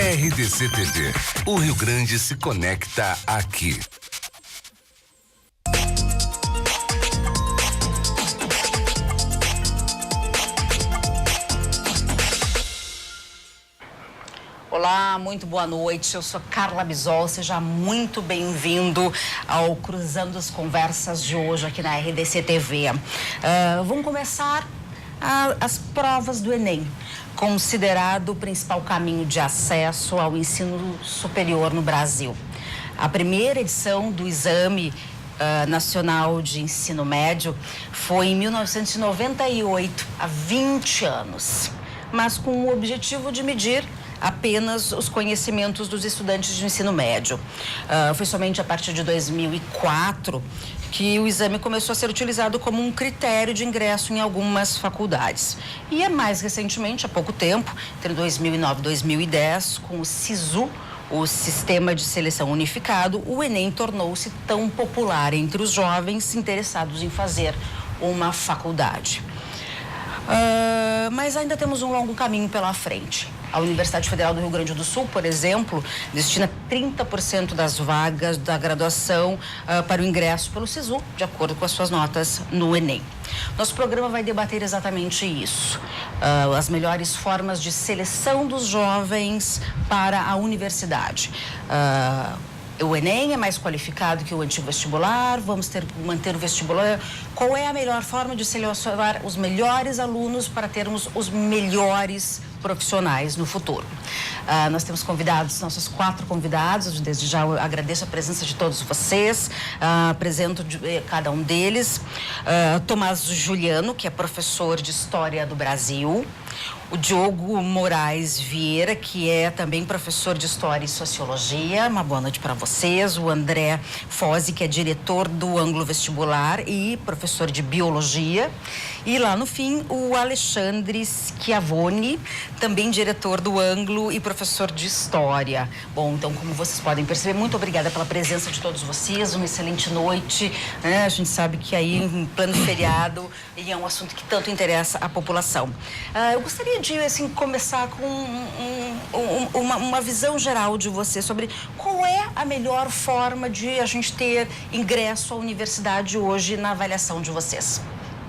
RDC TV. O Rio Grande se conecta aqui. Olá, muito boa noite. Eu sou Carla Bisol, seja muito bem-vindo ao Cruzando as Conversas de hoje aqui na RDC TV. Vamos começar as provas do Enem, considerado o principal caminho de acesso ao ensino superior no Brasil. A primeira edição do Exame Nacional de Ensino Médio foi em 1998, há 20 anos, mas com o objetivo de medir apenas os conhecimentos dos estudantes de ensino médio. Foi somente a partir de 2004 que o exame começou a ser utilizado como um critério de ingresso em algumas faculdades. E mais recentemente, há pouco tempo, entre 2009 e 2010, com o SISU, o Sistema de Seleção Unificado, o Enem tornou-se tão popular entre os jovens interessados em fazer uma faculdade. Mas ainda temos um longo caminho pela frente. A Universidade Federal do Rio Grande do Sul, por exemplo, destina 30% das vagas da graduação para o ingresso pelo SISU, de acordo com as suas notas no Enem. Nosso programa vai debater exatamente isso, as melhores formas de seleção dos jovens para a universidade. O Enem é mais qualificado que o antigo vestibular, vamos manter o vestibular. Qual é a melhor forma de selecionar os melhores alunos para termos os melhores profissionais no futuro? Nós temos convidados, nossos 4 convidados, desde já eu agradeço a presença de todos vocês, apresento cada um deles. Tomás Juliano, que é professor de História do Brasil. O Diogo Moraes Vieira, que é também professor de História e Sociologia. Uma boa noite para vocês. O André Fozi, que é diretor do Ângulo Vestibular e professor de Biologia. E lá no fim, o Alexandre Schiavone, também diretor do Ângulo e professor de História. Bom, então, como vocês podem perceber, muito obrigada pela presença de todos vocês. Uma excelente noite, né? A gente sabe que aí, em plano feriado, e é um assunto que tanto interessa a população. Eu gostaria de, assim, começar com uma visão geral de você sobre qual é a melhor forma de a gente ter ingresso à universidade hoje na avaliação de vocês.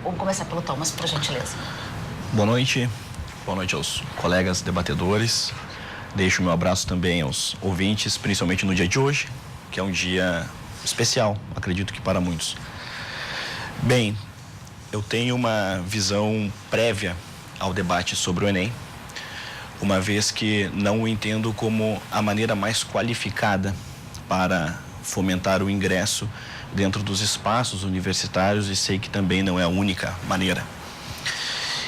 Vamos começar pelo Thomas, por gentileza. Boa noite aos colegas debatedores. Deixo o meu abraço também aos ouvintes, principalmente no dia de hoje, que é um dia especial, acredito que para muitos. Bem, eu tenho uma visão prévia ao debate sobre o Enem, uma vez que não o entendo como a maneira mais qualificada para fomentar o ingresso dentro dos espaços universitários e sei que também não é a única maneira.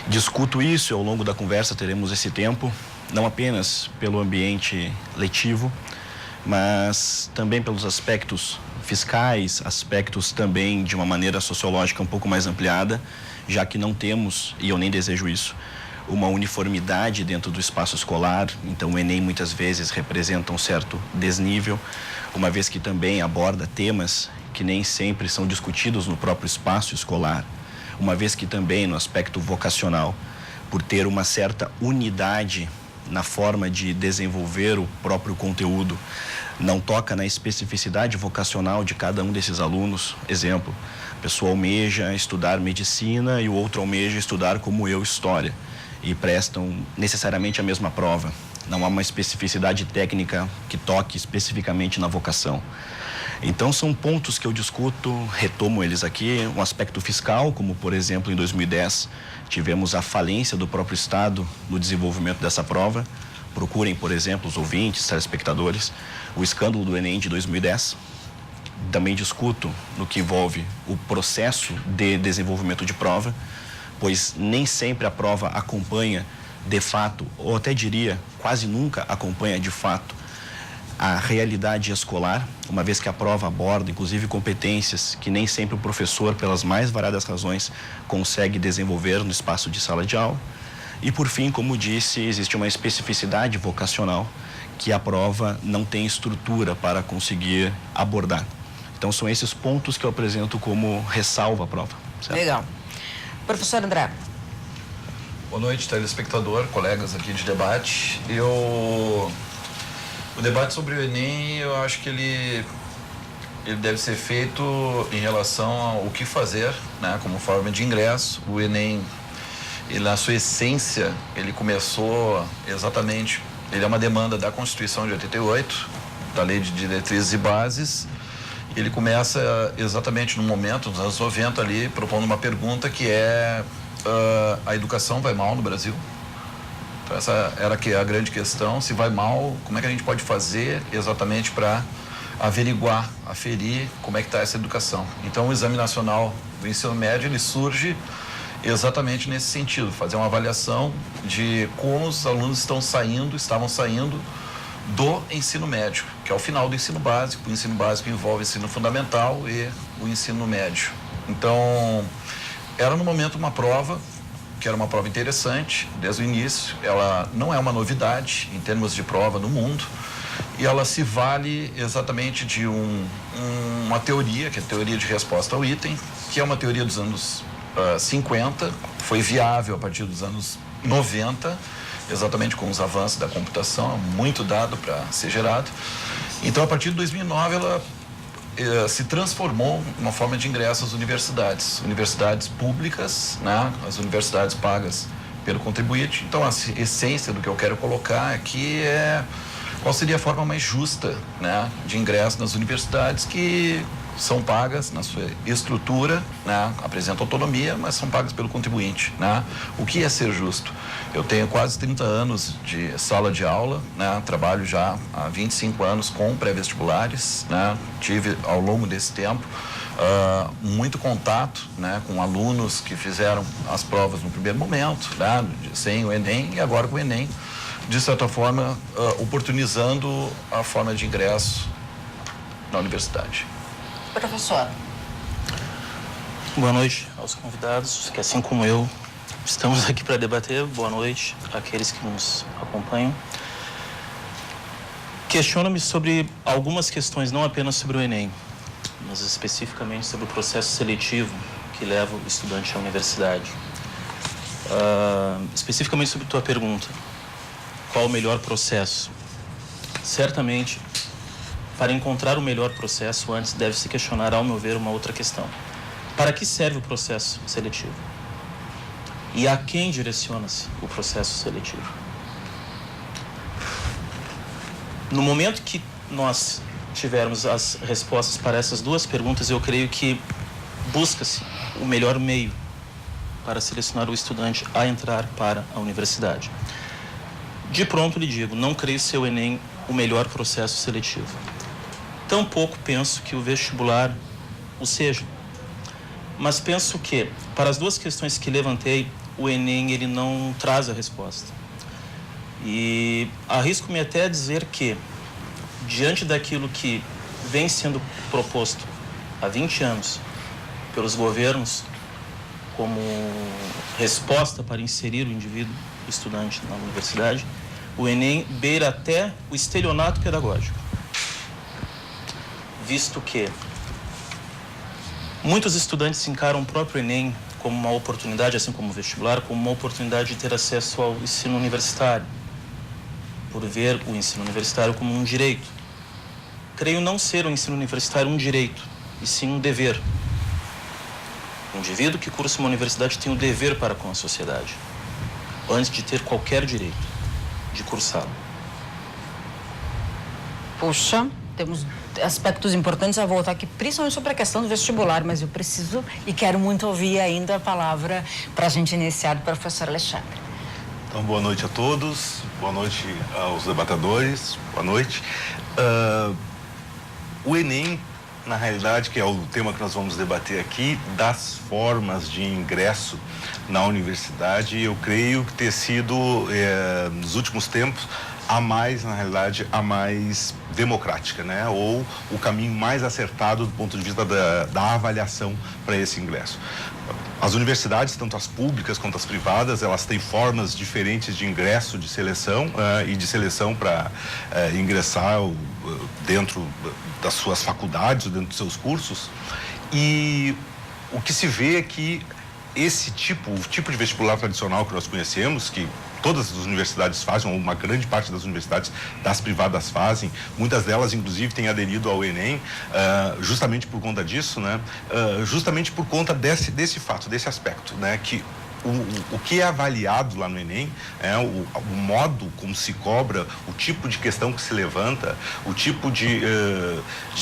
Discuto isso e ao longo da conversa teremos esse tempo, não apenas pelo ambiente letivo, mas também pelos aspectos fiscais, aspectos também de uma maneira sociológica um pouco mais ampliada, já que não temos, e eu nem desejo isso, uma uniformidade dentro do espaço escolar. Então o Enem muitas vezes representa um certo desnível, uma vez que também aborda temas que nem sempre são discutidos no próprio espaço escolar, uma vez que também no aspecto vocacional, por ter uma certa unidade na forma de desenvolver o próprio conteúdo, não toca na especificidade vocacional de cada um desses alunos. Exemplo, a pessoa almeja estudar medicina e o outro almeja estudar, como eu, história, e prestam necessariamente a mesma prova. Não há uma especificidade técnica que toque especificamente na vocação. Então são pontos que eu discuto, retomo eles aqui, um aspecto fiscal, como por exemplo em 2010 tivemos a falência do próprio Estado no desenvolvimento dessa prova. Procurem, por exemplo, os ouvintes, telespectadores, o escândalo do Enem de 2010. Também discuto no que envolve o processo de desenvolvimento de prova, pois nem sempre a prova acompanha de fato, ou até diria, quase nunca acompanha de fato a realidade escolar, uma vez que a prova aborda, inclusive, competências que nem sempre o professor, pelas mais variadas razões, consegue desenvolver no espaço de sala de aula. E, por fim, como disse, existe uma especificidade vocacional que a prova não tem estrutura para conseguir abordar. Então, são esses pontos que eu apresento como ressalva à prova. Certo? Legal. Professor André. Boa noite, telespectador, colegas aqui de debate. Eu O debate sobre o Enem, eu acho que ele deve ser feito em relação ao que fazer, né, como forma de ingresso. O Enem, ele, na sua essência, ele começou exatamente, ele é uma demanda da Constituição de 88, da Lei de Diretrizes e Bases. Ele começa exatamente no momento, nos anos 90 ali, propondo uma pergunta que é a educação vai mal no Brasil? Então essa era a grande questão, se vai mal, como é que a gente pode fazer exatamente para averiguar, aferir como é que está essa educação. Então o Exame Nacional do Ensino Médio, ele surge exatamente nesse sentido, fazer uma avaliação de como os alunos estavam saindo do ensino médio, que é o final do ensino básico. O ensino básico envolve o ensino fundamental e o ensino médio. Então, era no momento uma prova, que era uma prova interessante, desde o início. Ela não é uma novidade em termos de prova no mundo, e ela se vale exatamente de uma teoria, que é a teoria de resposta ao item, que é uma teoria dos anos 50, foi viável a partir dos anos 90, exatamente com os avanços da computação, muito dado para ser gerado. Então, a partir de 2009, ela se transformou em uma forma de ingresso às universidades públicas, né? As universidades pagas pelo contribuinte. Então, a essência do que eu quero colocar aqui é qual seria a forma mais justa, né, de ingresso nas universidades que são pagas na sua estrutura, né, apresentam autonomia, mas são pagas pelo contribuinte, né? O que é ser justo? Eu tenho quase 30 anos de sala de aula, né? Trabalho já há 25 anos com pré-vestibulares, né? Tive ao longo desse tempo muito contato, né, com alunos que fizeram as provas no primeiro momento, né, sem o Enem, e agora com o Enem, de certa forma, oportunizando a forma de ingresso na universidade. Professor. Boa noite aos convidados, que assim como eu, estamos aqui para debater. Boa noite àqueles que nos acompanham. Questiono-me sobre algumas questões, não apenas sobre o Enem, mas especificamente sobre o processo seletivo que leva o estudante à universidade. Especificamente sobre tua pergunta, qual o melhor processo? Certamente, para encontrar o melhor processo, antes deve-se questionar, ao meu ver, uma outra questão. Para que serve o processo seletivo? E a quem direciona-se o processo seletivo? No momento que nós tivermos as respostas para essas duas perguntas, eu creio que busca-se o melhor meio para selecionar o estudante a entrar para a universidade. De pronto lhe digo, não creio ser o Enem o melhor processo seletivo. Tampouco penso que o vestibular o seja. Mas penso que, para as duas questões que levantei, o Enem ele não traz a resposta. E arrisco-me até a dizer que, diante daquilo que vem sendo proposto há 20 anos pelos governos como resposta para inserir o indivíduo, o estudante, na universidade, o Enem beira até o estelionato pedagógico, visto que muitos estudantes encaram o próprio Enem como uma oportunidade, assim como o vestibular, como uma oportunidade de ter acesso ao ensino universitário, por ver o ensino universitário como um direito. Creio não ser o ensino universitário um direito, e sim um dever. O indivíduo que cursa uma universidade tem o dever para com a sociedade, antes de ter qualquer direito de cursá-lo. Puxa, temos aspectos importantes a voltar aqui, principalmente sobre a questão do vestibular, mas eu preciso e quero muito ouvir ainda a palavra para a gente iniciar do professor Alexandre. Então, boa noite a todos, boa noite aos debatedores, boa noite. O Enem, na realidade, que é o tema que nós vamos debater aqui, das formas de ingresso na universidade, eu creio que ter sido, nos últimos tempos, na realidade, a mais democrática, né? Ou o caminho mais acertado do ponto de vista da avaliação para esse ingresso. As universidades, tanto as públicas quanto as privadas, elas têm formas diferentes de ingresso, de seleção e de seleção para ingressar dentro das suas faculdades, dentro dos seus cursos. E o que se vê é que o tipo de vestibular tradicional que nós conhecemos, que todas as universidades fazem, ou uma grande parte das universidades, das privadas fazem, muitas delas inclusive têm aderido ao Enem, justamente por conta disso, né? Justamente por conta desse fato, desse aspecto, né? Que o que é avaliado lá no Enem, o modo como se cobra, o tipo de questão que se levanta, o tipo de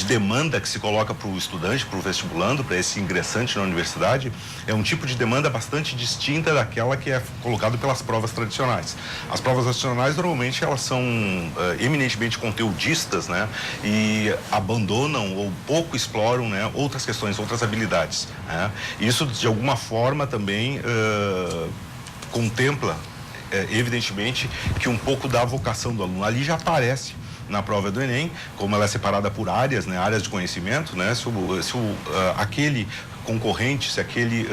demanda que se coloca para o estudante, para o vestibulando, para esse ingressante na universidade, é um tipo de demanda bastante distinta daquela que é colocado pelas provas tradicionais. As provas tradicionais, normalmente, elas são eminentemente conteudistas, né? E abandonam ou pouco exploram, né, outras questões, outras habilidades, né? Isso, de alguma forma, também contempla, evidentemente, que um pouco da vocação do aluno ali já aparece na prova do Enem, como ela é separada por áreas, né, áreas de conhecimento, né, aquele concorrente, se aquele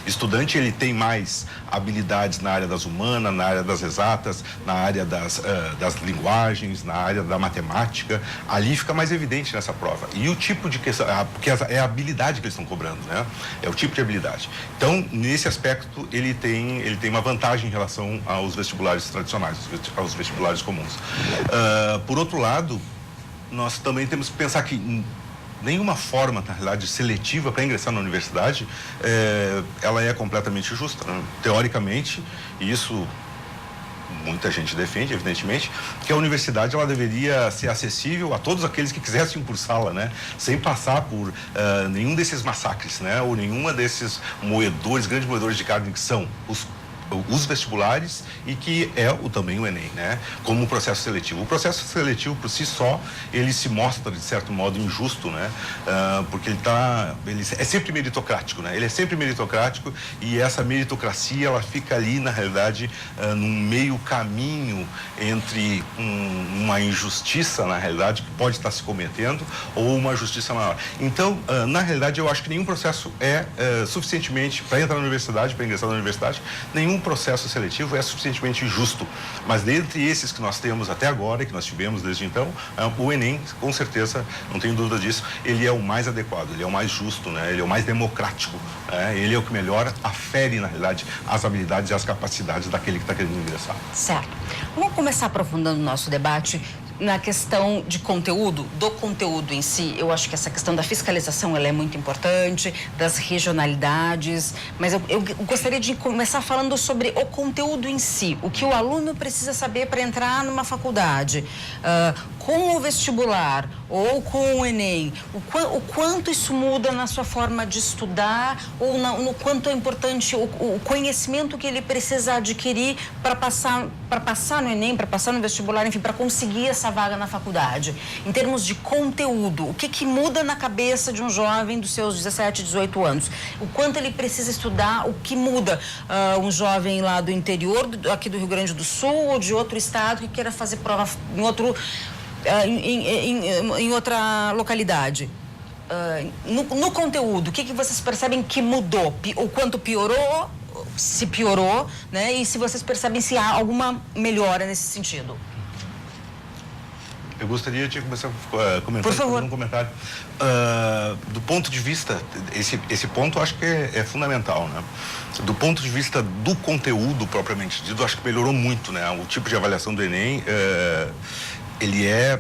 estudante ele tem mais habilidades na área das humanas, na área das exatas, na área das linguagens, na área da matemática, ali fica mais evidente nessa prova. E o tipo de questão, porque é a habilidade que eles estão cobrando, né? É o tipo de habilidade. Então, nesse aspecto, ele tem uma vantagem em relação aos vestibulares tradicionais, aos vestibulares comuns. Por outro lado, nós também temos que pensar que nenhuma forma, na realidade, seletiva para ingressar na universidade, ela é completamente justa, né? Teoricamente, isso muita gente defende, evidentemente, que a universidade ela deveria ser acessível a todos aqueles que quisessem cursá-la, né? Sem passar por nenhum desses massacres, né? Ou nenhuma desses grandes moedores de carne que são os vestibulares e que é também o Enem, né? Como um processo seletivo. O processo seletivo, por si só, ele se mostra, de certo modo, injusto, né? Porque ele é sempre meritocrático, né? Ele é sempre meritocrático e essa meritocracia, ela fica ali, na realidade, num meio caminho entre uma injustiça, na realidade, que pode estar se cometendo ou uma justiça maior. Então, na realidade, eu acho que nenhum processo é suficientemente, para entrar na universidade, para ingressar na universidade, nenhum processo seletivo é suficientemente justo, mas dentre esses que nós temos até agora, que nós tivemos desde então, o Enem, com certeza, não tenho dúvida disso, ele é o mais adequado, ele é o mais justo, né? Ele é o mais democrático, ele é o que melhor afere, na realidade, as habilidades e as capacidades daquele que está querendo ingressar. Certo. Vamos começar aprofundando o nosso debate na questão de conteúdo, do conteúdo em si. Eu acho que essa questão da fiscalização ela é muito importante, das regionalidades, mas eu gostaria de começar falando sobre o conteúdo em si, o que o aluno precisa saber para entrar numa faculdade. Com o vestibular ou com o Enem, o quanto isso muda na sua forma de estudar ou no quanto é importante o conhecimento que ele precisa adquirir para passar no Enem, para passar no vestibular, enfim, para conseguir essa vaga na faculdade. Em termos de conteúdo, o que muda na cabeça de um jovem dos seus 17, 18 anos? O quanto ele precisa estudar, o que muda um jovem lá do interior, aqui do Rio Grande do Sul ou de outro estado que queira fazer prova em outro... em outra localidade. No conteúdo, o que vocês percebem que mudou? O quanto piorou, se piorou, né? E se vocês percebem se há alguma melhora nesse sentido? Eu gostaria de começar comentando, por favor, um comentário. Do ponto de vista, esse ponto eu acho que é fundamental, né? Do ponto de vista do conteúdo propriamente dito, eu acho que melhorou muito, né? O tipo de avaliação do Enem, ele é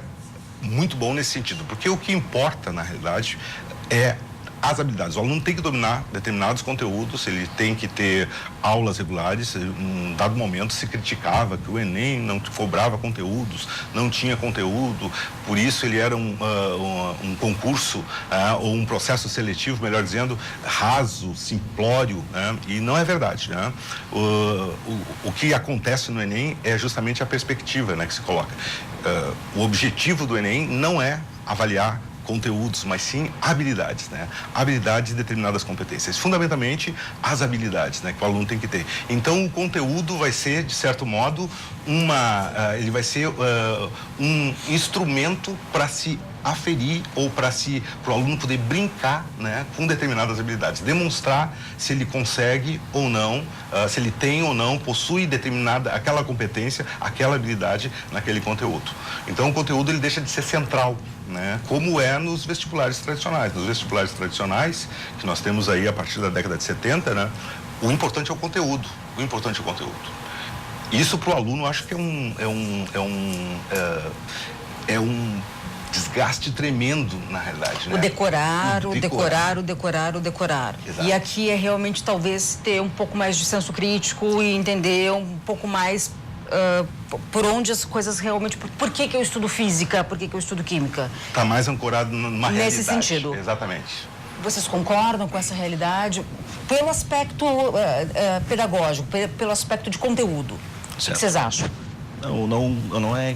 muito bom nesse sentido, porque o que importa, na realidade, é as habilidades. O aluno tem que dominar determinados conteúdos, ele tem que ter aulas regulares. Em um dado momento se criticava que o Enem não cobrava conteúdos, não tinha conteúdo, por isso ele era um concurso ou um processo seletivo, melhor dizendo, raso, simplório, né? E não é verdade, né? O que acontece no Enem é justamente a perspectiva, né, que se coloca. O objetivo do Enem não é avaliar conteúdos, mas sim habilidades, né? Habilidades e determinadas competências. Fundamentalmente, as habilidades, né, que o aluno tem que ter. Então, o conteúdo vai ser, de certo modo, ele vai ser um instrumento para se aferir ou para o aluno poder brincar, né, com determinadas habilidades, demonstrar se ele consegue ou não, se ele tem ou não, possui aquela competência, aquela habilidade naquele conteúdo. Então, o conteúdo ele deixa de ser central, né, como é nos vestibulares tradicionais. Nos vestibulares tradicionais, que nós temos aí a partir da década de 70, né, o importante é o conteúdo. O importante é o conteúdo. Isso para o aluno, eu acho que é um desgaste tremendo, na realidade, né? O decorar. Exato. E aqui é realmente talvez ter um pouco mais de senso crítico e entender um pouco mais por onde as coisas realmente... Por que eu estudo física? Por que eu estudo química? Está mais ancorado numa realidade. Nesse sentido. Exatamente. Vocês concordam com essa realidade? Pelo aspecto pedagógico, pelo aspecto de conteúdo. O que vocês acham? Não é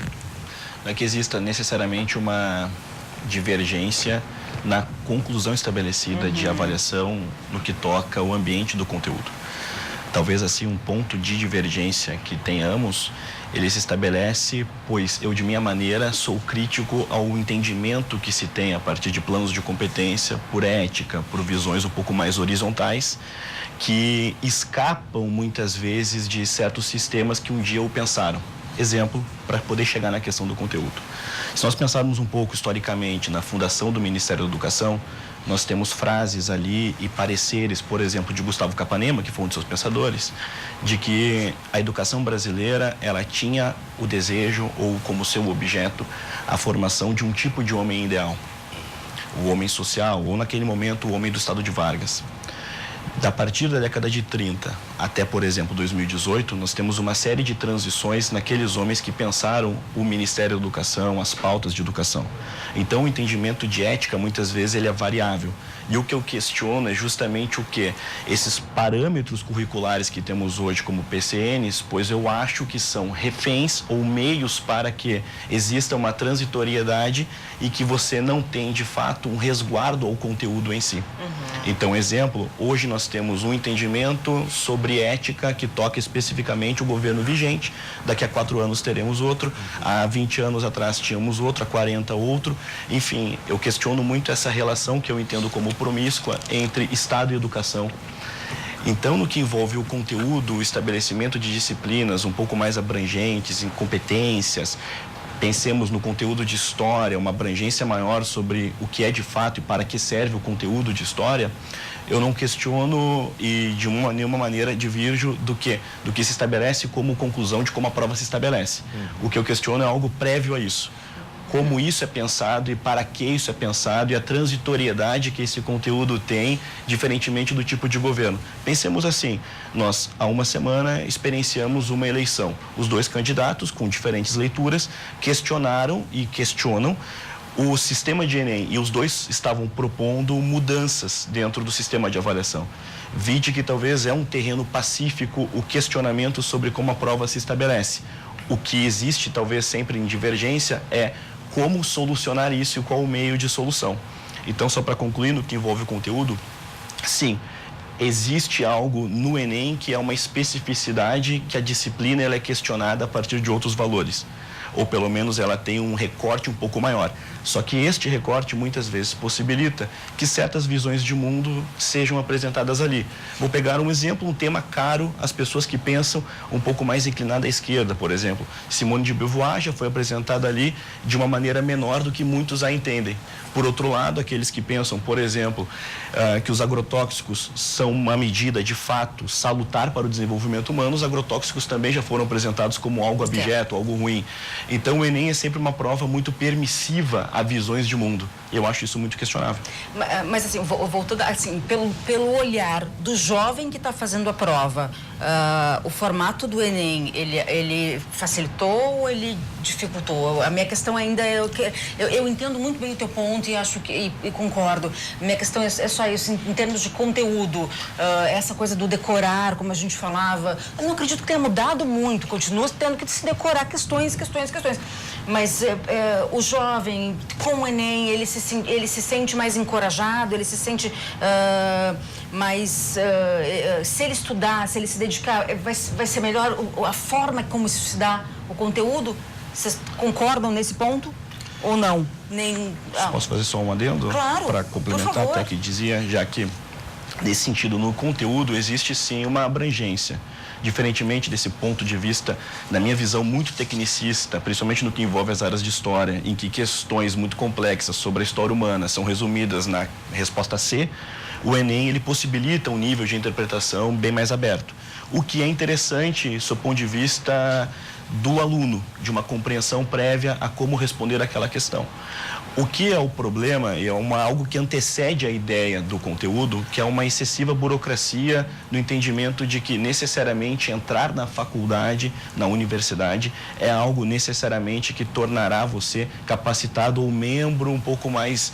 que exista necessariamente uma divergência na conclusão estabelecida de avaliação no que toca o ambiente do conteúdo. Talvez assim um ponto de divergência que tenhamos, ele se estabelece, pois eu de minha maneira sou crítico ao entendimento que se tem a partir de planos de competência, por ética, por visões um pouco mais horizontais, que escapam muitas vezes de certos sistemas que um dia o pensaram. Exemplo, para poder chegar na questão do conteúdo. Se nós pensarmos um pouco historicamente na fundação do Ministério da Educação, nós temos frases ali e pareceres, por exemplo, de Gustavo Capanema, que foi um de seus pensadores, de que a educação brasileira, ela tinha o desejo ou como seu objeto a formação de um tipo de homem ideal. O homem social, ou naquele momento o homem do Estado de Vargas. A partir da década de 30 até, por exemplo, 2018, nós temos uma série de transições naqueles homens que pensaram o Ministério da Educação, as pautas de educação. Então, o entendimento de ética, muitas vezes, ele é variável. E o que eu questiono é justamente o quê? Esses parâmetros curriculares que temos hoje como PCNs, pois eu acho que são reféns ou meios para que exista uma transitoriedade e que você não tem, de fato, um resguardo ao conteúdo em si. Então, exemplo, hoje nós temos um entendimento sobre ética que toca especificamente o governo vigente. Daqui a 4 anos teremos outro, há 20 anos atrás tínhamos outro, há 40 outro. Enfim, eu questiono muito essa relação que eu entendo como promíscua entre Estado e educação. Então, no que envolve o conteúdo, o estabelecimento de disciplinas um pouco mais abrangentes, em competências, pensemos no conteúdo de história, uma abrangência maior sobre o que é de fato e para que serve o conteúdo de história, eu não questiono e de nenhuma maneira divirjo do que se estabelece como conclusão de como a prova se estabelece. O que eu questiono é algo prévio a isso. Como isso é pensado e para que isso é pensado e a transitoriedade que esse conteúdo tem, diferentemente do tipo de governo. Pensemos assim, nós há uma semana experienciamos uma eleição. Os 2 candidatos, com diferentes leituras, questionaram e questionam o sistema de Enem e os 2 estavam propondo mudanças dentro do sistema de avaliação. Vide que talvez é um terreno pacífico o questionamento sobre como a prova se estabelece. O que existe talvez sempre em divergência é como solucionar isso e qual o meio de solução. Então, só para concluir no que envolve o conteúdo, sim, existe algo no Enem que é uma especificidade que a disciplina ela é questionada a partir de outros valores. Ou pelo menos ela tem um recorte um pouco maior. Só que este recorte muitas vezes possibilita que certas visões de mundo sejam apresentadas ali. Vou pegar um exemplo, um tema caro às pessoas que pensam um pouco mais inclinada à esquerda, por exemplo. Simone de Beauvoir já foi apresentada ali de uma maneira menor do que muitos a entendem. Por outro lado, aqueles que pensam, por exemplo, que os agrotóxicos são uma medida de fato salutar para o desenvolvimento humano, os agrotóxicos também já foram apresentados como algo abjeto, algo ruim. Então, o Enem é sempre uma prova muito permissiva a visões de mundo. E eu acho isso muito questionável. Mas assim, voltando, assim, pelo olhar do jovem que está fazendo a prova, o formato do Enem, ele facilitou ou ele dificultou? A minha questão ainda é... Eu entendo muito bem o teu ponto e acho que... E concordo. Minha questão é só isso, em termos de conteúdo, essa coisa do decorar, como a gente falava, eu não acredito que tenha mudado muito, continua tendo que se decorar questões. Mas o jovem, com o Enem, ele se sente mais encorajado, ele se sente mais... se ele estudar, se ele se dedicar, vai ser melhor a forma como isso se dá, o conteúdo? Vocês concordam nesse ponto ou não? Posso fazer só um adendo? Claro, para complementar até que dizia, já que nesse sentido, no conteúdo, existe sim uma abrangência. Diferentemente desse ponto de vista, na minha visão muito tecnicista, principalmente no que envolve as áreas de história, em que questões muito complexas sobre a história humana são resumidas na resposta C, o Enem ele possibilita um nível de interpretação bem mais aberto. O que é interessante, sob o ponto de vista do aluno, de uma compreensão prévia a como responder aquela questão. O que é o problema, e é algo que antecede a ideia do conteúdo, que é uma excessiva burocracia no entendimento de que necessariamente entrar na faculdade, na universidade, é algo necessariamente que tornará você capacitado ou membro um pouco mais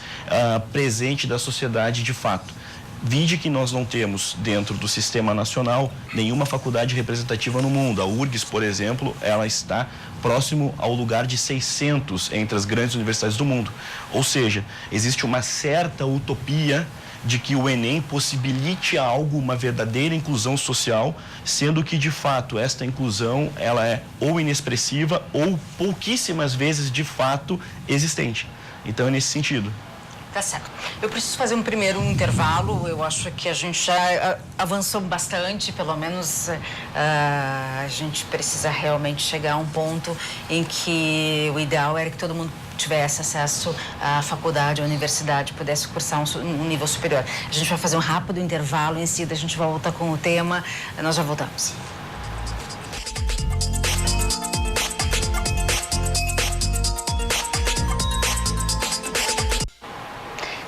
presente da sociedade de fato. Vide que nós não temos dentro do sistema nacional nenhuma faculdade representativa no mundo. A URGS, por exemplo, ela está próximo ao lugar de 600 entre as grandes universidades do mundo. Ou seja, existe uma certa utopia de que o Enem possibilite algo, uma verdadeira inclusão social, sendo que, de fato, esta inclusão ela é ou inexpressiva ou pouquíssimas vezes, de fato, existente. Então, é nesse sentido. Tá certo. Eu preciso fazer um primeiro intervalo. Eu acho que a gente já avançou bastante, pelo menos a gente precisa realmente chegar a um ponto em que o ideal era que todo mundo tivesse acesso à faculdade, à universidade, pudesse cursar um nível superior. A gente vai fazer um rápido intervalo, em seguida a gente volta com o tema. Nós já voltamos.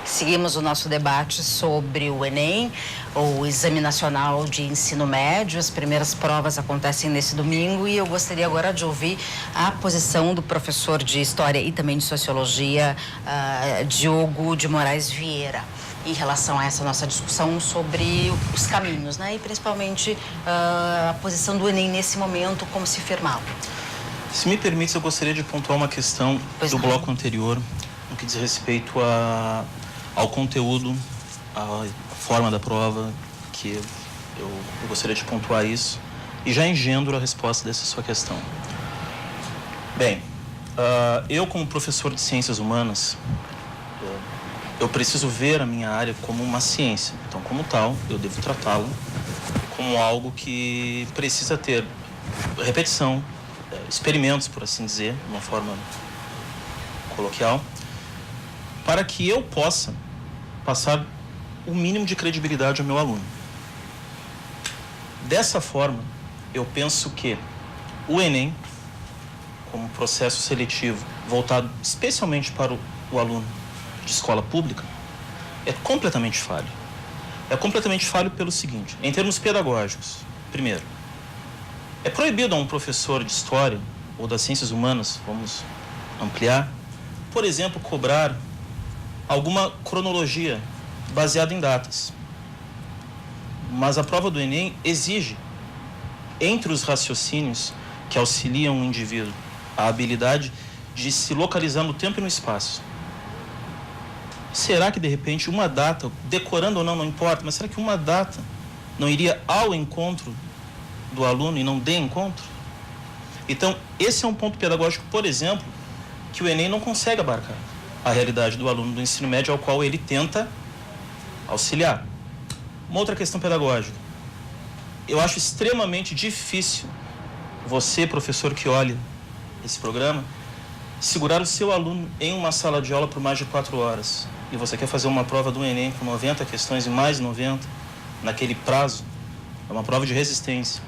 Seguimos o nosso debate sobre o Enem, o Exame Nacional de Ensino Médio. As primeiras provas acontecem nesse domingo e eu gostaria agora de ouvir a posição do professor de História e também de Sociologia, Diogo de Moraes Vieira, em relação a essa nossa discussão sobre os caminhos, né? E principalmente a posição do Enem nesse momento, como se firmá-lo. Se me permite, eu gostaria de pontuar uma questão do bloco anterior, no que diz respeito ao conteúdo, à forma da prova, que eu gostaria de pontuar isso, e já engendro a resposta dessa sua questão. Bem, eu como professor de Ciências Humanas, eu preciso ver a minha área como uma ciência. Então, como tal, eu devo tratá-la como algo que precisa ter repetição, experimentos, por assim dizer, de uma forma coloquial, para que eu possa passar o mínimo de credibilidade ao meu aluno. Dessa forma, eu penso que o Enem, como processo seletivo voltado especialmente para o aluno de escola pública, é completamente falho. É completamente falho pelo seguinte: em termos pedagógicos, primeiro, é proibido a um professor de História ou das Ciências Humanas, vamos ampliar, por exemplo, cobrar alguma cronologia baseada em datas. Mas a prova do Enem exige, entre os raciocínios que auxiliam o indivíduo, a habilidade de se localizar no tempo e no espaço. Será que, de repente, uma data, decorando ou não, não importa, mas será que uma data não iria ao encontro do aluno e não de encontro? Então, esse é um ponto pedagógico, por exemplo, que o Enem não consegue abarcar a realidade do aluno do ensino médio ao qual ele tenta auxiliar. Uma outra questão pedagógica. Eu acho extremamente difícil você, professor que olha esse programa, segurar o seu aluno em uma sala de aula por mais de 4 horas. E você quer fazer uma prova do Enem com 90 questões e mais 90 naquele prazo. É uma prova de resistência.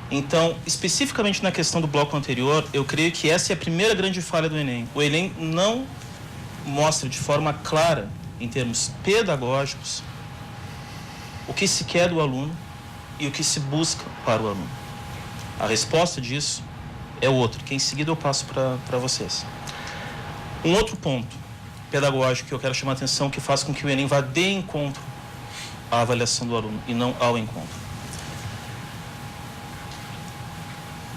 Então, especificamente na questão do bloco anterior, eu creio que essa é a primeira grande falha do Enem. O Enem não mostra de forma clara, em termos pedagógicos, o que se quer do aluno e o que se busca para o aluno. A resposta disso é outra, que em seguida eu passo para vocês. Um outro ponto pedagógico que eu quero chamar a atenção, que faz com que o Enem vá de encontro à avaliação do aluno e não ao encontro.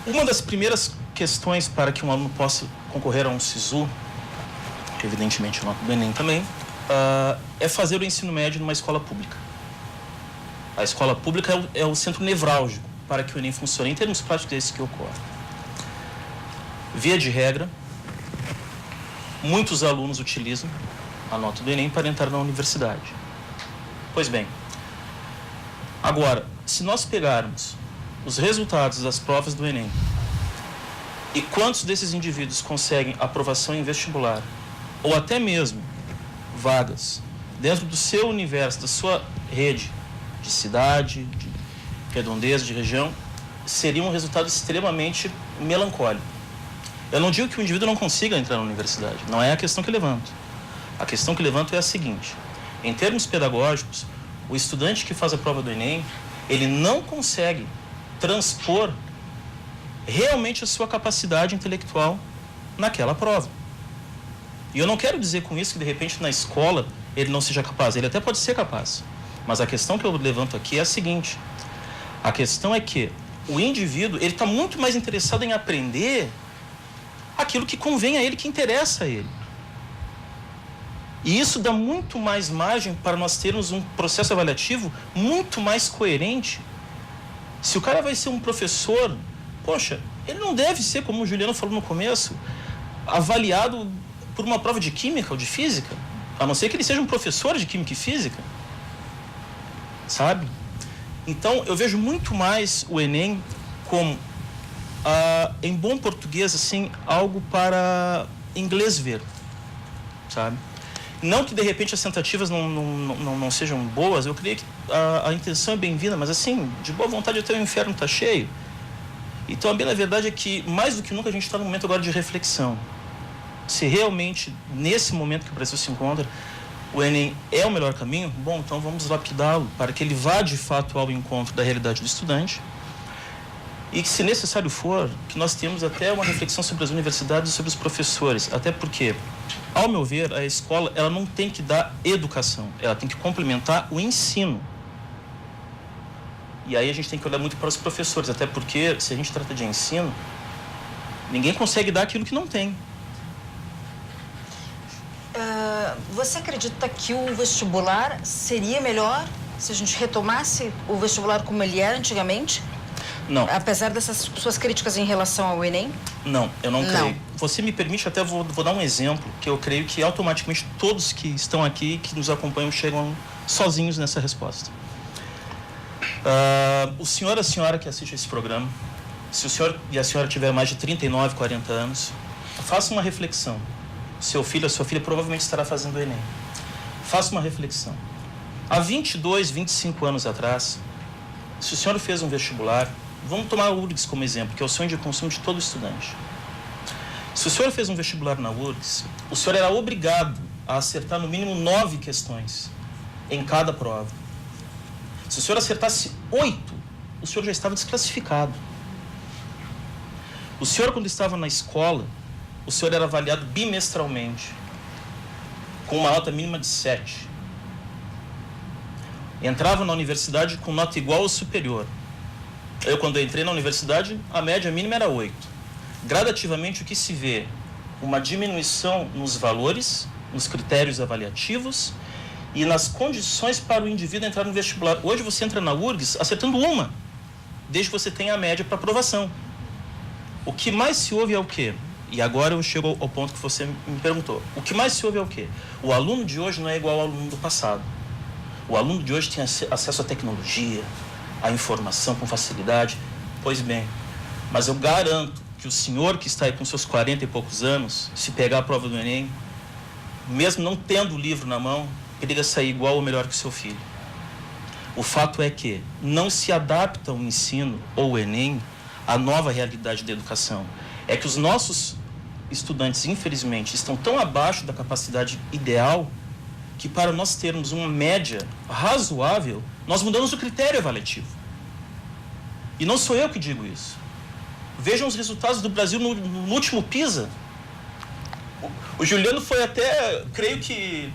Uma das primeiras questões para que um aluno possa concorrer a um SISU, que evidentemente é nota do Enem também, é fazer o ensino médio numa escola pública. A escola pública é o centro nevrálgico para que o Enem funcione, em termos práticos desse que ocorre. Via de regra, muitos alunos utilizam a nota do Enem para entrar na universidade. Pois bem, agora, se nós pegarmos os resultados das provas do Enem e quantos desses indivíduos conseguem aprovação em vestibular ou até mesmo vagas dentro do seu universo, da sua rede, de cidade, de redondeza, de região, seria um resultado extremamente melancólico. Eu não digo que o indivíduo não consiga entrar na universidade, não é a questão que levanto. A questão que levanto é a seguinte: em termos pedagógicos, o estudante que faz a prova do Enem, ele não consegue transpor realmente a sua capacidade intelectual naquela prova. E eu não quero dizer com isso que, de repente, na escola ele não seja capaz. Ele até pode ser capaz. Mas a questão que eu levanto aqui é a seguinte: a questão é que o indivíduo ele está muito mais interessado em aprender aquilo que convém a ele, que interessa a ele. E isso dá muito mais margem para nós termos um processo avaliativo muito mais coerente. Se o cara vai ser um professor, poxa, ele não deve ser, como o Juliano falou no começo, avaliado por uma prova de química ou de física, a não ser que ele seja um professor de química e física, sabe? Então, eu vejo muito mais o Enem como, em bom português, assim, algo para inglês ver, sabe? Não que, de repente, as tentativas não sejam boas, eu creio que a intenção é bem-vinda, mas, assim, de boa vontade até o inferno está cheio. Então, a bem, na verdade, é que, mais do que nunca, a gente está num momento agora de reflexão. Se realmente, nesse momento que o Brasil se encontra, o Enem é o melhor caminho, bom, então vamos lapidá-lo para que ele vá, de fato, ao encontro da realidade do estudante e que, se necessário for, que nós tenhamos até uma reflexão sobre as universidades e sobre os professores, até porque, ao meu ver, a escola ela não tem que dar educação, ela tem que complementar o ensino. E aí a gente tem que olhar muito para os professores, até porque, se a gente trata de ensino, ninguém consegue dar aquilo que não tem. Você acredita que o vestibular seria melhor se a gente retomasse o vestibular como ele era antigamente? Não. Apesar dessas suas críticas em relação ao Enem? Não, eu não creio. Não. Você me permite, até vou dar um exemplo, que eu creio que automaticamente todos que estão aqui, que nos acompanham, chegam sozinhos nessa resposta. O senhor e a senhora que assiste esse programa, se o senhor e a senhora tiver mais de 39, 40 anos, faça uma reflexão. Seu filho, a sua filha provavelmente estará fazendo o Enem. Faça uma reflexão. Há 22, 25 anos atrás, se o senhor fez um vestibular, vamos tomar a URGS como exemplo, que é o sonho de consumo de todo estudante. Se o senhor fez um vestibular na URGS, o senhor era obrigado a acertar no mínimo 9 questões em cada prova. Se o senhor acertasse 8, o senhor já estava desclassificado. O senhor, quando estava na escola, o senhor era avaliado bimestralmente, com uma nota mínima de 7. Entrava na universidade com nota igual ou superior. Eu, quando entrei na universidade, a média mínima era 8. Gradativamente, o que se vê? Uma diminuição nos valores, nos critérios avaliativos e nas condições para o indivíduo entrar no vestibular. Hoje você entra na URGS acertando uma, desde que você tenha a média para aprovação. O que mais se ouve é o quê? E agora eu chego ao ponto que você me perguntou. O que mais se ouve é o quê? O aluno de hoje não é igual ao aluno do passado. O aluno de hoje tem acesso à tecnologia, à informação com facilidade. Pois bem, mas eu garanto que o senhor que está aí com seus 40 e poucos anos, se pegar a prova do Enem, mesmo não tendo o livro na mão, periga sair igual ou melhor que o seu filho. O fato é que não se adapta o ensino ou o Enem à nova realidade da educação. É que os nossos estudantes, infelizmente, estão tão abaixo da capacidade ideal que, para nós termos uma média razoável, nós mudamos o critério avaliativo. E não sou eu que digo isso. Vejam os resultados do Brasil no último PISA. O Juliano foi até, creio que,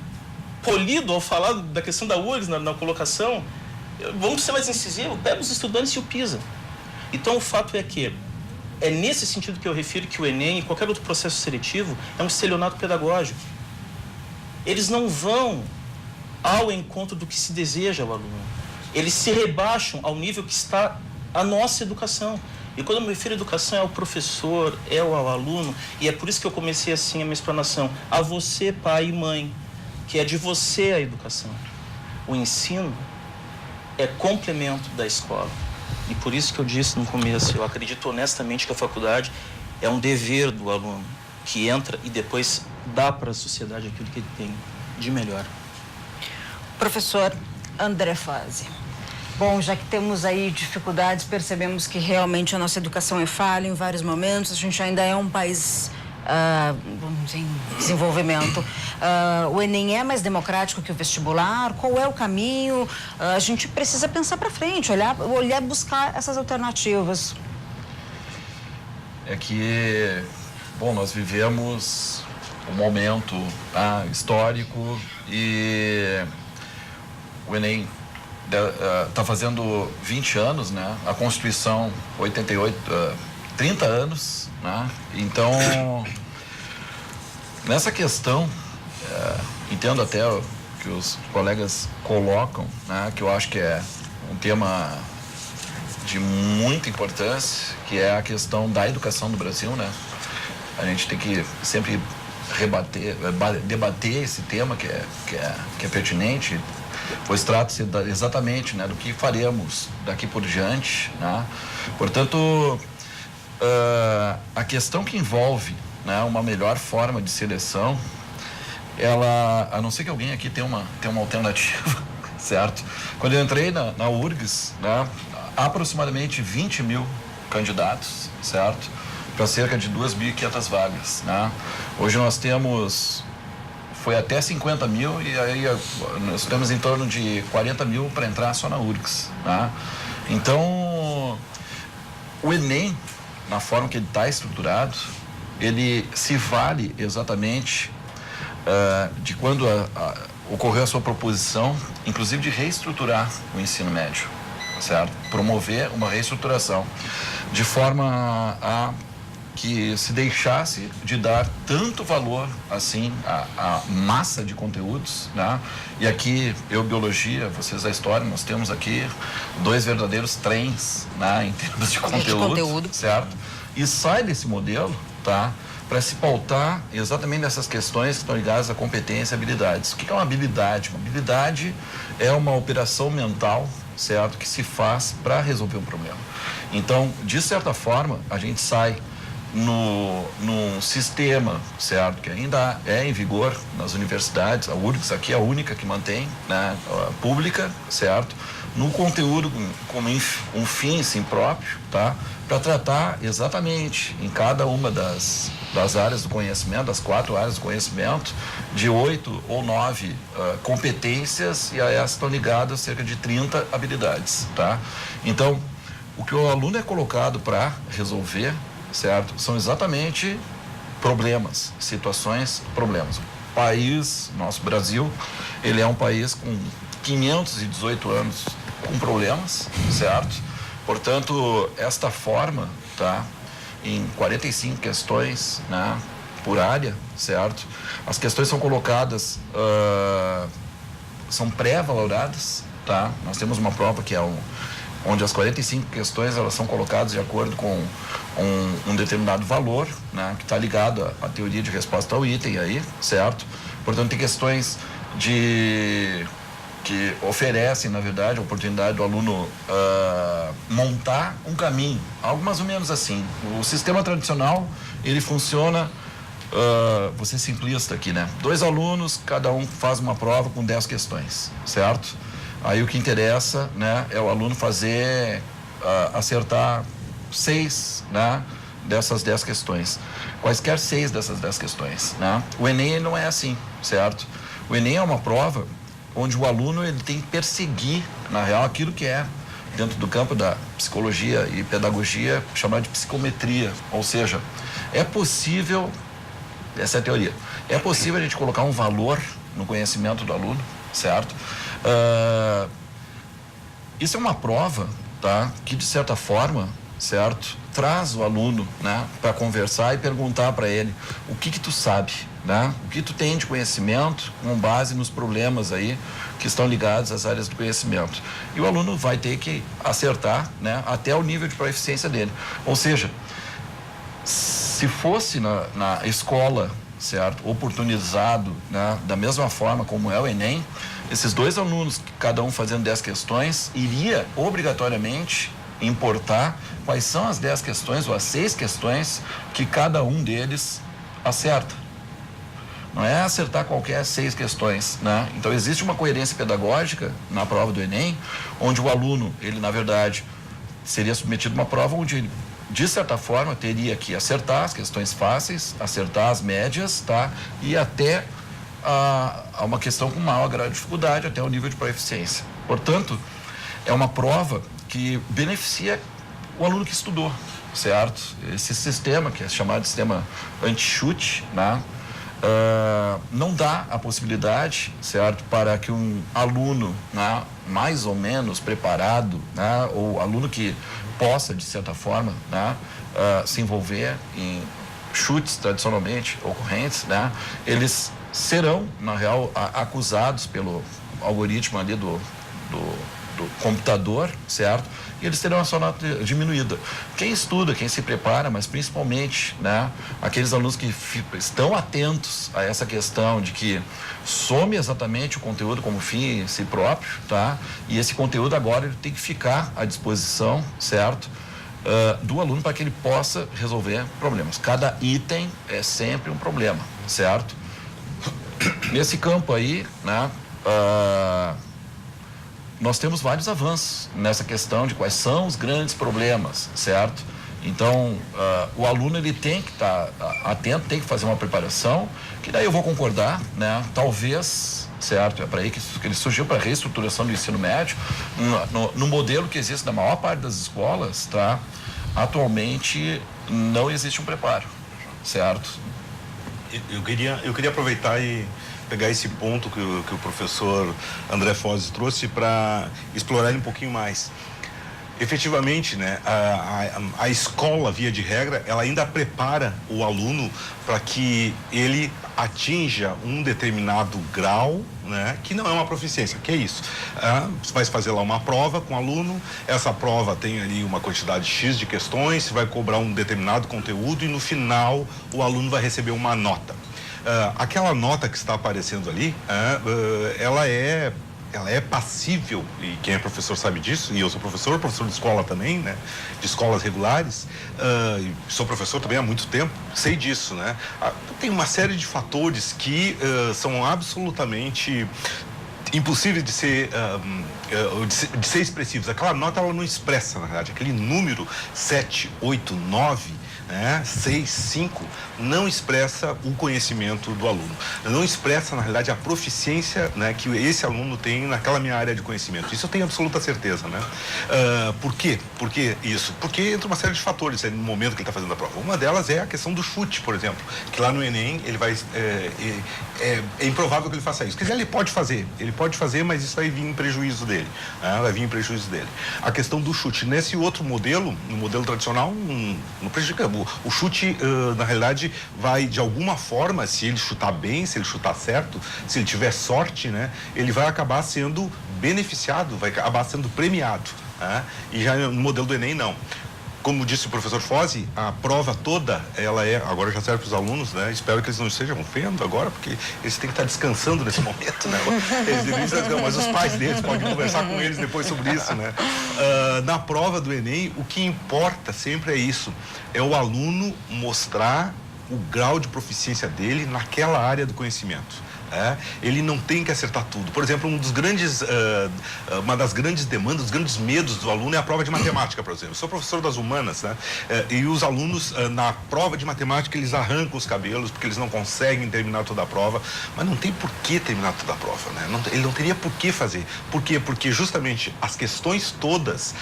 polido ao falar da questão da URGS na colocação. Vamos ser mais incisivos, pega os estudantes e o PISA. Então, o fato é que é nesse sentido que eu refiro que o Enem e qualquer outro processo seletivo é um estelionato pedagógico. Eles não vão ao encontro do que se deseja ao aluno. Eles se rebaixam ao nível que está a nossa educação. E quando eu me refiro à educação, é ao professor, é ao aluno. E é por isso que eu comecei assim a minha explanação. A você, pai e mãe, que é de você a educação. O ensino é complemento da escola. E por isso que eu disse no começo, eu acredito honestamente que a faculdade é um dever do aluno, que entra e depois dá para a sociedade aquilo que ele tem de melhor. Professor, André Fazzi. Bom, já que temos aí dificuldades, percebemos que realmente a nossa educação é falha em vários momentos, a gente ainda é um país em desenvolvimento. O Enem é mais democrático que o vestibular? Qual é o caminho? A gente precisa pensar para frente, olhar, buscar essas alternativas. É que, bom, nós vivemos um momento histórico e o Enem está fazendo 20 anos, né? A Constituição, 88, 30 anos, né? Então, nessa questão, entendo até o que os colegas colocam, né? Que eu acho que é um tema de muita importância, que é a questão da educação no Brasil, né? A gente tem que sempre debater esse tema que é pertinente, pois trata-se exatamente, né, do que faremos daqui por diante, né? Portanto, a questão que envolve, né, uma melhor forma de seleção, ela, a não ser que alguém aqui tenha uma alternativa, certo? Quando eu entrei na URGS, né, aproximadamente 20 mil candidatos, certo? Para cerca de 2.500 vagas, né? Hoje nós temos, foi até 50 mil e aí nós temos em torno de 40 mil para entrar só na URGS, né? Então, o Enem, na forma que ele está estruturado, ele se vale exatamente de quando ocorreu a sua proposição, inclusive de reestruturar o ensino médio, certo? Promover uma reestruturação de forma a que se deixasse de dar tanto valor assim à massa de conteúdos, né? E aqui, eu biologia, vocês a história, nós temos aqui 2 verdadeiros trens, né, em termos de conteúdo, certo? E sai desse modelo, tá? Para se pautar exatamente nessas questões que estão ligadas à competência e habilidades. O que é uma habilidade? Uma habilidade é uma operação mental, certo? Que se faz para resolver um problema. Então, de certa forma, a gente sai num sistema, certo, que ainda é em vigor nas universidades, a URGS aqui é a única que mantém, né, pública, certo, no conteúdo como um fim, sim, próprio, tá, para tratar exatamente em cada uma das áreas do conhecimento, das 4 áreas do conhecimento, de 8 ou 9 competências, e a essas estão ligadas cerca de 30 habilidades, tá? Então, o que o aluno é colocado para resolver, certo? São exatamente problemas, situações, problemas. O país, nosso Brasil, ele é um país com 518 anos com problemas, certo? Portanto, esta forma, tá? Em 45 questões, né, por área, certo? As questões são colocadas, são pré-valoradas, tá? Nós temos uma prova que é onde as 45 questões elas são colocadas de acordo com um determinado valor, né, que está ligado à teoria de resposta ao item aí, certo? Portanto, tem questões que oferecem, na verdade, a oportunidade do aluno montar um caminho, algo mais ou menos assim. O sistema tradicional, ele funciona, vou ser simplista aqui, né? 2 alunos, cada um faz uma prova com 10 questões, certo? Aí o que interessa, né, é o aluno acertar 6, né, dessas 10 questões. Quaisquer 6 dessas 10 questões, né? O Enem não é assim, certo? O Enem é uma prova onde o aluno ele tem que perseguir, na real, aquilo que é, dentro do campo da psicologia e pedagogia, chamado de psicometria. Ou seja, é possível, essa é a teoria, é possível a gente colocar um valor no conhecimento do aluno, certo? Isso é uma prova, tá? Que de certa forma, certo, traz o aluno, né, para conversar e perguntar para ele o que tu sabe, né? O que tu tem de conhecimento com base nos problemas aí que estão ligados às áreas do conhecimento. E o aluno vai ter que acertar, né, até o nível de proficiência dele. Ou seja, se fosse na escola, certo, oportunizado, né, da mesma forma como é o Enem, esses 2 alunos, cada um fazendo 10 questões, iria obrigatoriamente importar quais são as 10 questões ou as 6 questões que cada um deles acerta. não é acertar qualquer 6 questões, né? Então existe uma coerência pedagógica na prova do Enem, onde o aluno, ele na verdade seria submetido a uma prova onde ele, de certa forma, teria que acertar as questões fáceis, acertar as médias, tá? E até a uma questão com maior grau de dificuldade, até o nível de proficiência. Portanto, é uma prova que beneficia o aluno que estudou, certo? Esse sistema, que é chamado de sistema anti-chute, né? Não dá a possibilidade, certo, para que um aluno, né, mais ou menos preparado, né, ou aluno que possa, de certa forma, né, se envolver em chutes tradicionalmente ocorrentes, né, eles serão, na real, acusados pelo algoritmo ali do computador, certo? E eles terão a sua nota diminuída. Quem estuda, quem se prepara, mas principalmente, né, aqueles alunos que estão atentos a essa questão de que some exatamente o conteúdo como fim em si próprio, tá? E esse conteúdo agora ele tem que ficar à disposição, certo? Do aluno para que ele possa resolver problemas. Cada item é sempre um problema, certo? Nesse campo aí, né, nós temos vários avanços nessa questão de quais são os grandes problemas, certo? Então, o aluno ele tem que estar atento, tem que fazer uma preparação, que daí eu vou concordar, né? Talvez, certo? É para aí que ele surgiu para a reestruturação do ensino médio, no modelo que existe na maior parte das escolas, tá? Atualmente não existe um preparo, certo? Eu queria aproveitar e pegar esse ponto que o professor André Foz trouxe para explorar ele um pouquinho mais. Efetivamente, né, a escola, via de regra, ela ainda prepara o aluno para que ele atinja um determinado grau, né, que não é uma proficiência, que é isso. Você vai fazer lá uma prova com o aluno, essa prova tem ali uma quantidade X de questões, você vai cobrar um determinado conteúdo e no final o aluno vai receber uma nota. Aquela nota que está aparecendo ali, ela é passível, e quem é professor sabe disso, e eu sou professor de escola também, né, de escolas regulares, sou professor também há muito tempo, sei disso, né. Tem uma série de fatores que são absolutamente impossíveis de ser expressivos. Aquela nota ela não expressa, na verdade, aquele número 7, 8, 9, 6, 5, não expressa o conhecimento do aluno. Não expressa, na realidade, a proficiência, né, que esse aluno tem naquela minha área de conhecimento. Isso eu tenho absoluta certeza, né? Por quê? Por que isso? Porque entra uma série de fatores no momento que ele está fazendo a prova. Uma delas é a questão do chute, por exemplo, que lá no Enem ele vai... é improvável que ele faça isso. Quer dizer, ele pode fazer, mas isso vai vir em prejuízo dele. A questão do chute. Nesse outro modelo, no modelo tradicional, não prejudica. O chute, na realidade, vai, de alguma forma, se ele chutar bem, se ele chutar certo, se ele tiver sorte, né, ele vai acabar sendo beneficiado, vai acabar sendo premiado. E já no modelo do Enem, não. Como disse o professor Foz, a prova toda, ela agora já serve para os alunos, né? Espero que eles não estejam vendo agora, porque eles têm que estar descansando nesse momento, né? Mas os pais deles podem conversar com eles depois sobre isso, né? Na prova do Enem, o que importa sempre é isso, é o aluno mostrar o grau de proficiência dele naquela área do conhecimento. Ele não tem que acertar tudo. Por exemplo, uma das grandes demandas, os grandes medos do aluno é a prova de matemática, por exemplo. Eu sou professor das humanas, né? E os alunos, na prova de matemática, eles arrancam os cabelos porque eles não conseguem terminar toda a prova. Mas não tem por que terminar toda a prova, né? Ele não teria por que fazer. Por quê? Porque justamente as questões todas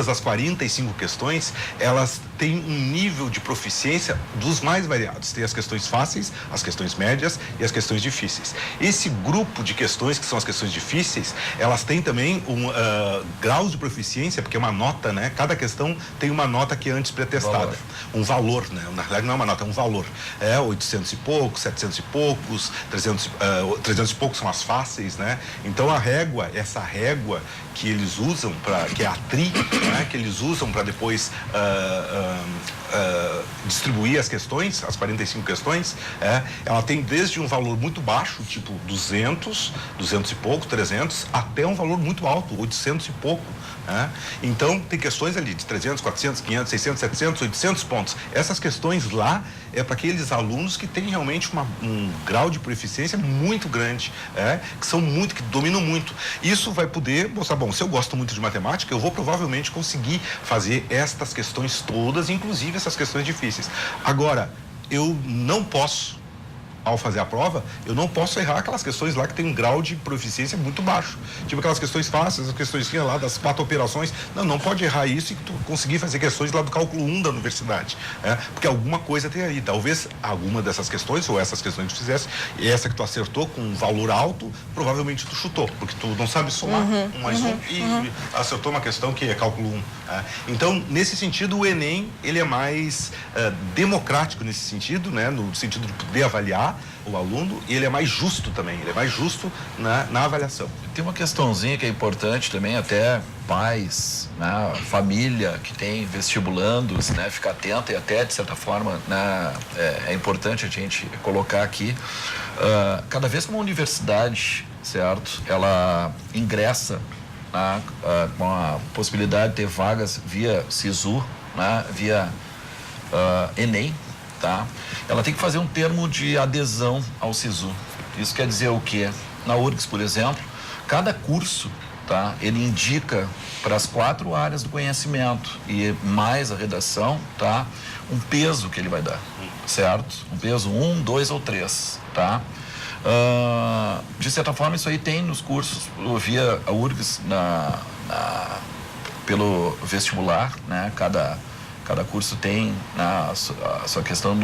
as 45 questões, elas têm um nível de proficiência dos mais variados. Tem as questões fáceis, as questões médias e as questões difíceis. Esse grupo de questões, que são as questões difíceis, elas têm também graus de proficiência, porque é uma nota, né? Cada questão tem uma nota que é antes pré-testada. Um valor, né? Na realidade não é uma nota, é um valor. 800 e poucos, 700 e poucos, 300 e poucos são as fáceis, né? Então essa régua que eles usam, que é a TRI, né? Que eles usam para depois distribuir as questões, as 45 questões, ela tem desde um valor muito baixo, baixo, tipo 200 e pouco, 300, até um valor muito alto, 800 e pouco. Né? Então, tem questões ali de 300, 400, 500, 600, 700, 800 pontos. Essas questões lá é para aqueles alunos que têm realmente um grau de proficiência muito grande, que dominam muito. Isso vai poder mostrar, bom, se eu gosto muito de matemática, eu vou provavelmente conseguir fazer estas questões todas, inclusive essas questões difíceis. Agora, eu não posso, ao fazer a prova, eu não posso errar aquelas questões lá que tem um grau de proficiência muito baixo. Tipo aquelas questões fáceis, as questões lá das 4 operações. Não pode errar isso e tu conseguir fazer questões lá do cálculo 1 da universidade. Porque alguma coisa tem aí. Talvez alguma dessas questões, ou essas questões que tu fizesse, e essa que tu acertou com um valor alto, provavelmente tu chutou, porque tu não sabe somar um mais um e acertou uma questão que é cálculo 1. Então, nesse sentido, o Enem, ele é mais democrático nesse sentido, né? No sentido de poder avaliar o aluno, e ele é mais justo também, ele é mais justo na avaliação. Tem uma questãozinha que é importante também, até pais, né, família que tem vestibulandos, né, ficar atenta, e até de certa forma, né, é importante a gente colocar aqui, cada vez que uma universidade, certo, ela ingressa, né, com a possibilidade de ter vagas via SISU, né, via Enem, tá? Ela tem que fazer um termo de adesão ao SISU. Isso quer dizer o quê? Na URGS, por exemplo, cada curso, tá? Ele indica para as 4 áreas do conhecimento e mais a redação, tá? Um peso que ele vai dar, certo? Um peso 1, 2 ou 3, tá? De certa forma, isso aí tem nos cursos via a URGS pelo vestibular, né? Cada curso tem a sua questão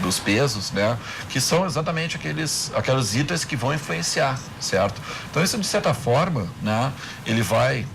dos pesos, né? Que são exatamente aqueles itens que vão influenciar, certo? Então, isso, de certa forma, né?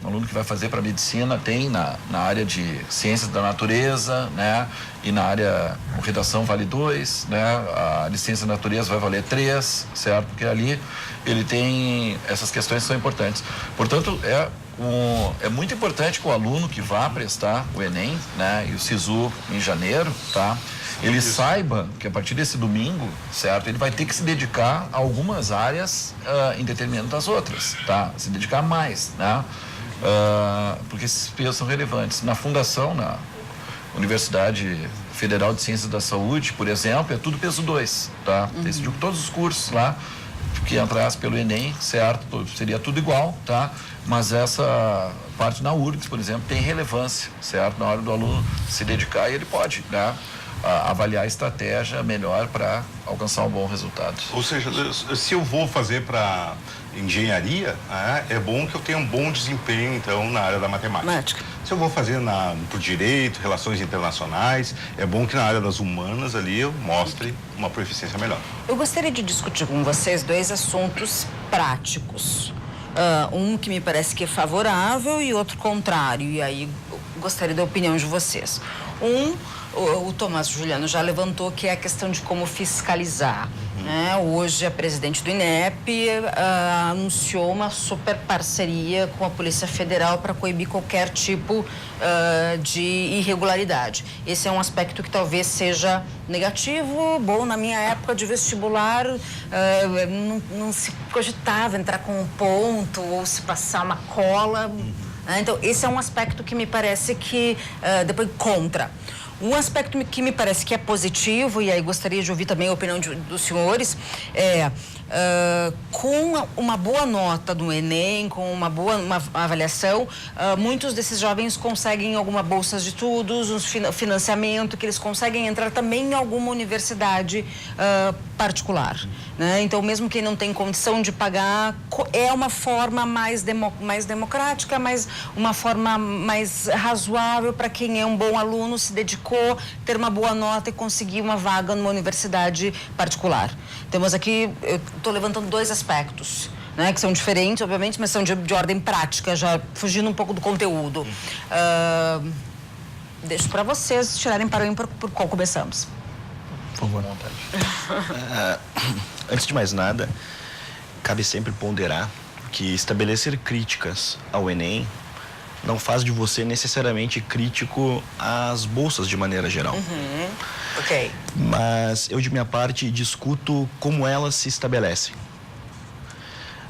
O aluno que vai fazer para medicina tem na área de ciências da natureza, né? E na área de redação vale 2, né? A licença da natureza vai valer 3, certo? Porque ali ele tem essas questões que são importantes. Portanto, é muito importante que o aluno que vá prestar o Enem, né, e o SISU em janeiro, tá? Ele saiba que a partir desse domingo, certo? Ele vai ter que se dedicar a algumas áreas em detrimento das outras, tá? Se dedicar mais, né? Porque esses pesos são relevantes. Na fundação, na Universidade Federal de Ciências da Saúde, por exemplo, é tudo peso 2, tá? Decidiu que todos os cursos lá que entrasse pelo Enem, certo? Seria tudo igual, tá? Mas essa parte na URGS, por exemplo, tem relevância, certo? Na hora do aluno se dedicar, e ele pode, né, avaliar a estratégia melhor para alcançar um bom resultado. Ou seja, se eu vou fazer para engenharia, é bom que eu tenha um bom desempenho, então, na área da matemática. Se eu vou fazer por direito, relações internacionais, é bom que na área das humanas ali eu mostre uma proficiência melhor. Eu gostaria de discutir com vocês 2 assuntos práticos. Um que me parece que é favorável e outro contrário. E aí eu gostaria da opinião de vocês. O Tomás Juliano já levantou, que é a questão de como fiscalizar. Né? Hoje, a presidente do INEP anunciou uma super parceria com a Polícia Federal para coibir qualquer tipo de irregularidade. Esse é um aspecto que talvez seja negativo. Bom, na minha época de vestibular, não se cogitava entrar com um ponto ou se passar uma cola. Então, esse é um aspecto que me parece que depois contra. Um aspecto que me parece que é positivo, e aí gostaria de ouvir também a opinião dos senhores, com uma boa nota do Enem, com uma avaliação, muitos desses jovens conseguem alguma bolsa de estudos, um financiamento, que eles conseguem entrar também em alguma universidade particular. Né? Então, mesmo quem não tem condição de pagar, é uma forma mais democrática, uma forma mais razoável para quem é um bom aluno, se dedicou, ter uma boa nota e conseguir uma vaga numa universidade particular. Temos aqui, eu estou levantando 2 aspectos, né, que são diferentes, obviamente, mas são de ordem prática, já fugindo um pouco do conteúdo. Deixo para vocês tirarem para o ímpar por qual começamos. Por favor, à vontade. Antes de mais nada, cabe sempre ponderar que estabelecer críticas ao Enem não faz de você necessariamente crítico às bolsas de maneira geral. Ok. Mas eu, de minha parte, discuto como elas se estabelecem.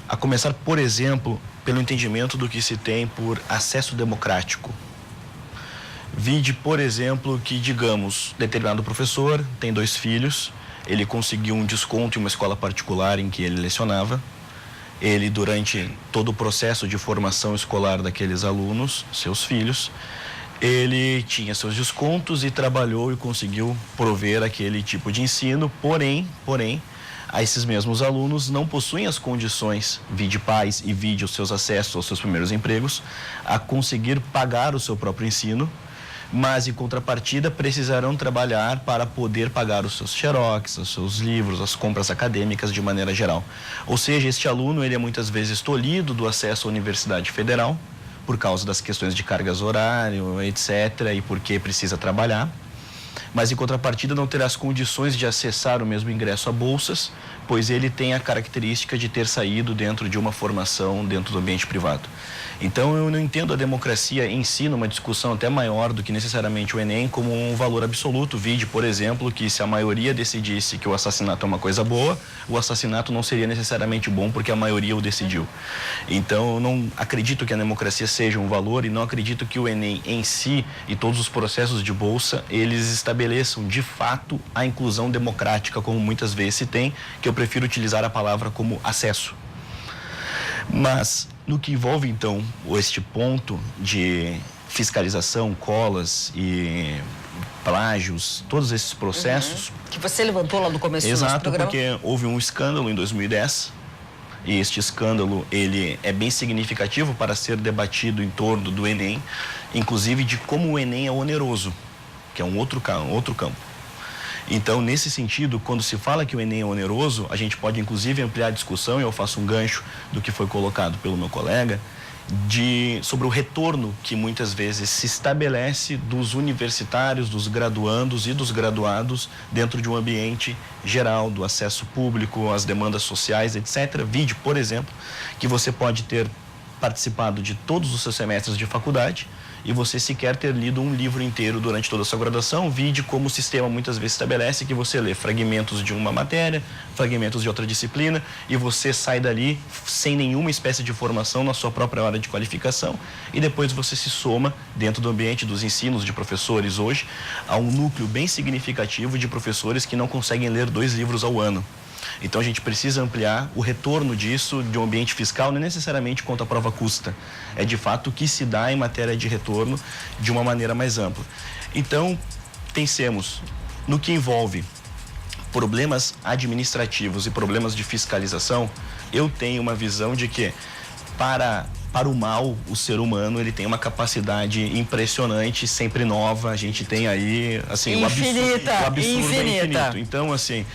A começar, por exemplo, pelo entendimento do que se tem por acesso democrático. Vide, por exemplo, que, digamos, determinado professor tem 2 filhos, ele conseguiu um desconto em uma escola particular em que ele lecionava. Ele, durante todo o processo de formação escolar daqueles alunos, seus filhos, ele tinha seus descontos e trabalhou e conseguiu prover aquele tipo de ensino, porém, a esses mesmos alunos não possuem as condições, vide pais e vide os seus acessos aos seus primeiros empregos, a conseguir pagar o seu próprio ensino, mas em contrapartida precisarão trabalhar para poder pagar os seus xerox, os seus livros, as compras acadêmicas de maneira geral. Ou seja, este aluno ele é muitas vezes tolhido do acesso à Universidade Federal, por causa das questões de cargas horário, etc., e porque precisa trabalhar, mas em contrapartida não terá as condições de acessar o mesmo ingresso a bolsas, pois ele tem a característica de ter saído dentro de uma formação dentro do ambiente privado. Então eu não entendo a democracia em si numa discussão até maior do que necessariamente o Enem como um valor absoluto. Vide, por exemplo, que se a maioria decidisse que o assassinato é uma coisa boa, o assassinato não seria necessariamente bom porque a maioria o decidiu. Então eu não acredito que a democracia seja um valor e não acredito que o Enem em si e todos os processos de bolsa, eles estabeleçam de fato a inclusão democrática, como muitas vezes se tem, que eu prefiro utilizar a palavra como acesso. Mas no que envolve, então, este ponto de fiscalização, colas e plágios, todos esses processos... Que você levantou lá no começo do nosso programa. Exato, porque houve um escândalo em 2010, e este escândalo, ele é bem significativo para ser debatido em torno do Enem, inclusive de como o Enem é oneroso, que é um outro campo. Então, nesse sentido, quando se fala que o Enem é oneroso, a gente pode inclusive ampliar a discussão, e eu faço um gancho do que foi colocado pelo meu colega, sobre o retorno que muitas vezes se estabelece dos universitários, dos graduandos e dos graduados dentro de um ambiente geral, do acesso público, às demandas sociais, etc. Vide, por exemplo, que você pode ter participado de todos os seus semestres de faculdade, e você sequer ter lido um livro inteiro durante toda a sua graduação, vide como o sistema muitas vezes estabelece que você lê fragmentos de uma matéria, fragmentos de outra disciplina, e você sai dali sem nenhuma espécie de formação na sua própria hora de qualificação, e depois você se soma dentro do ambiente dos ensinos de professores hoje, a um núcleo bem significativo de professores que não conseguem ler 2 livros ao ano. Então a gente precisa ampliar o retorno disso de um ambiente fiscal, não é necessariamente quanto a prova custa, é de fato o que se dá em matéria de retorno de uma maneira mais ampla. Então, pensemos no que envolve problemas administrativos e problemas de fiscalização. Eu tenho uma visão de que para o mal, o ser humano, ele tem uma capacidade impressionante, sempre nova. A gente tem aí, assim, o absurdo é infinito. Então, assim,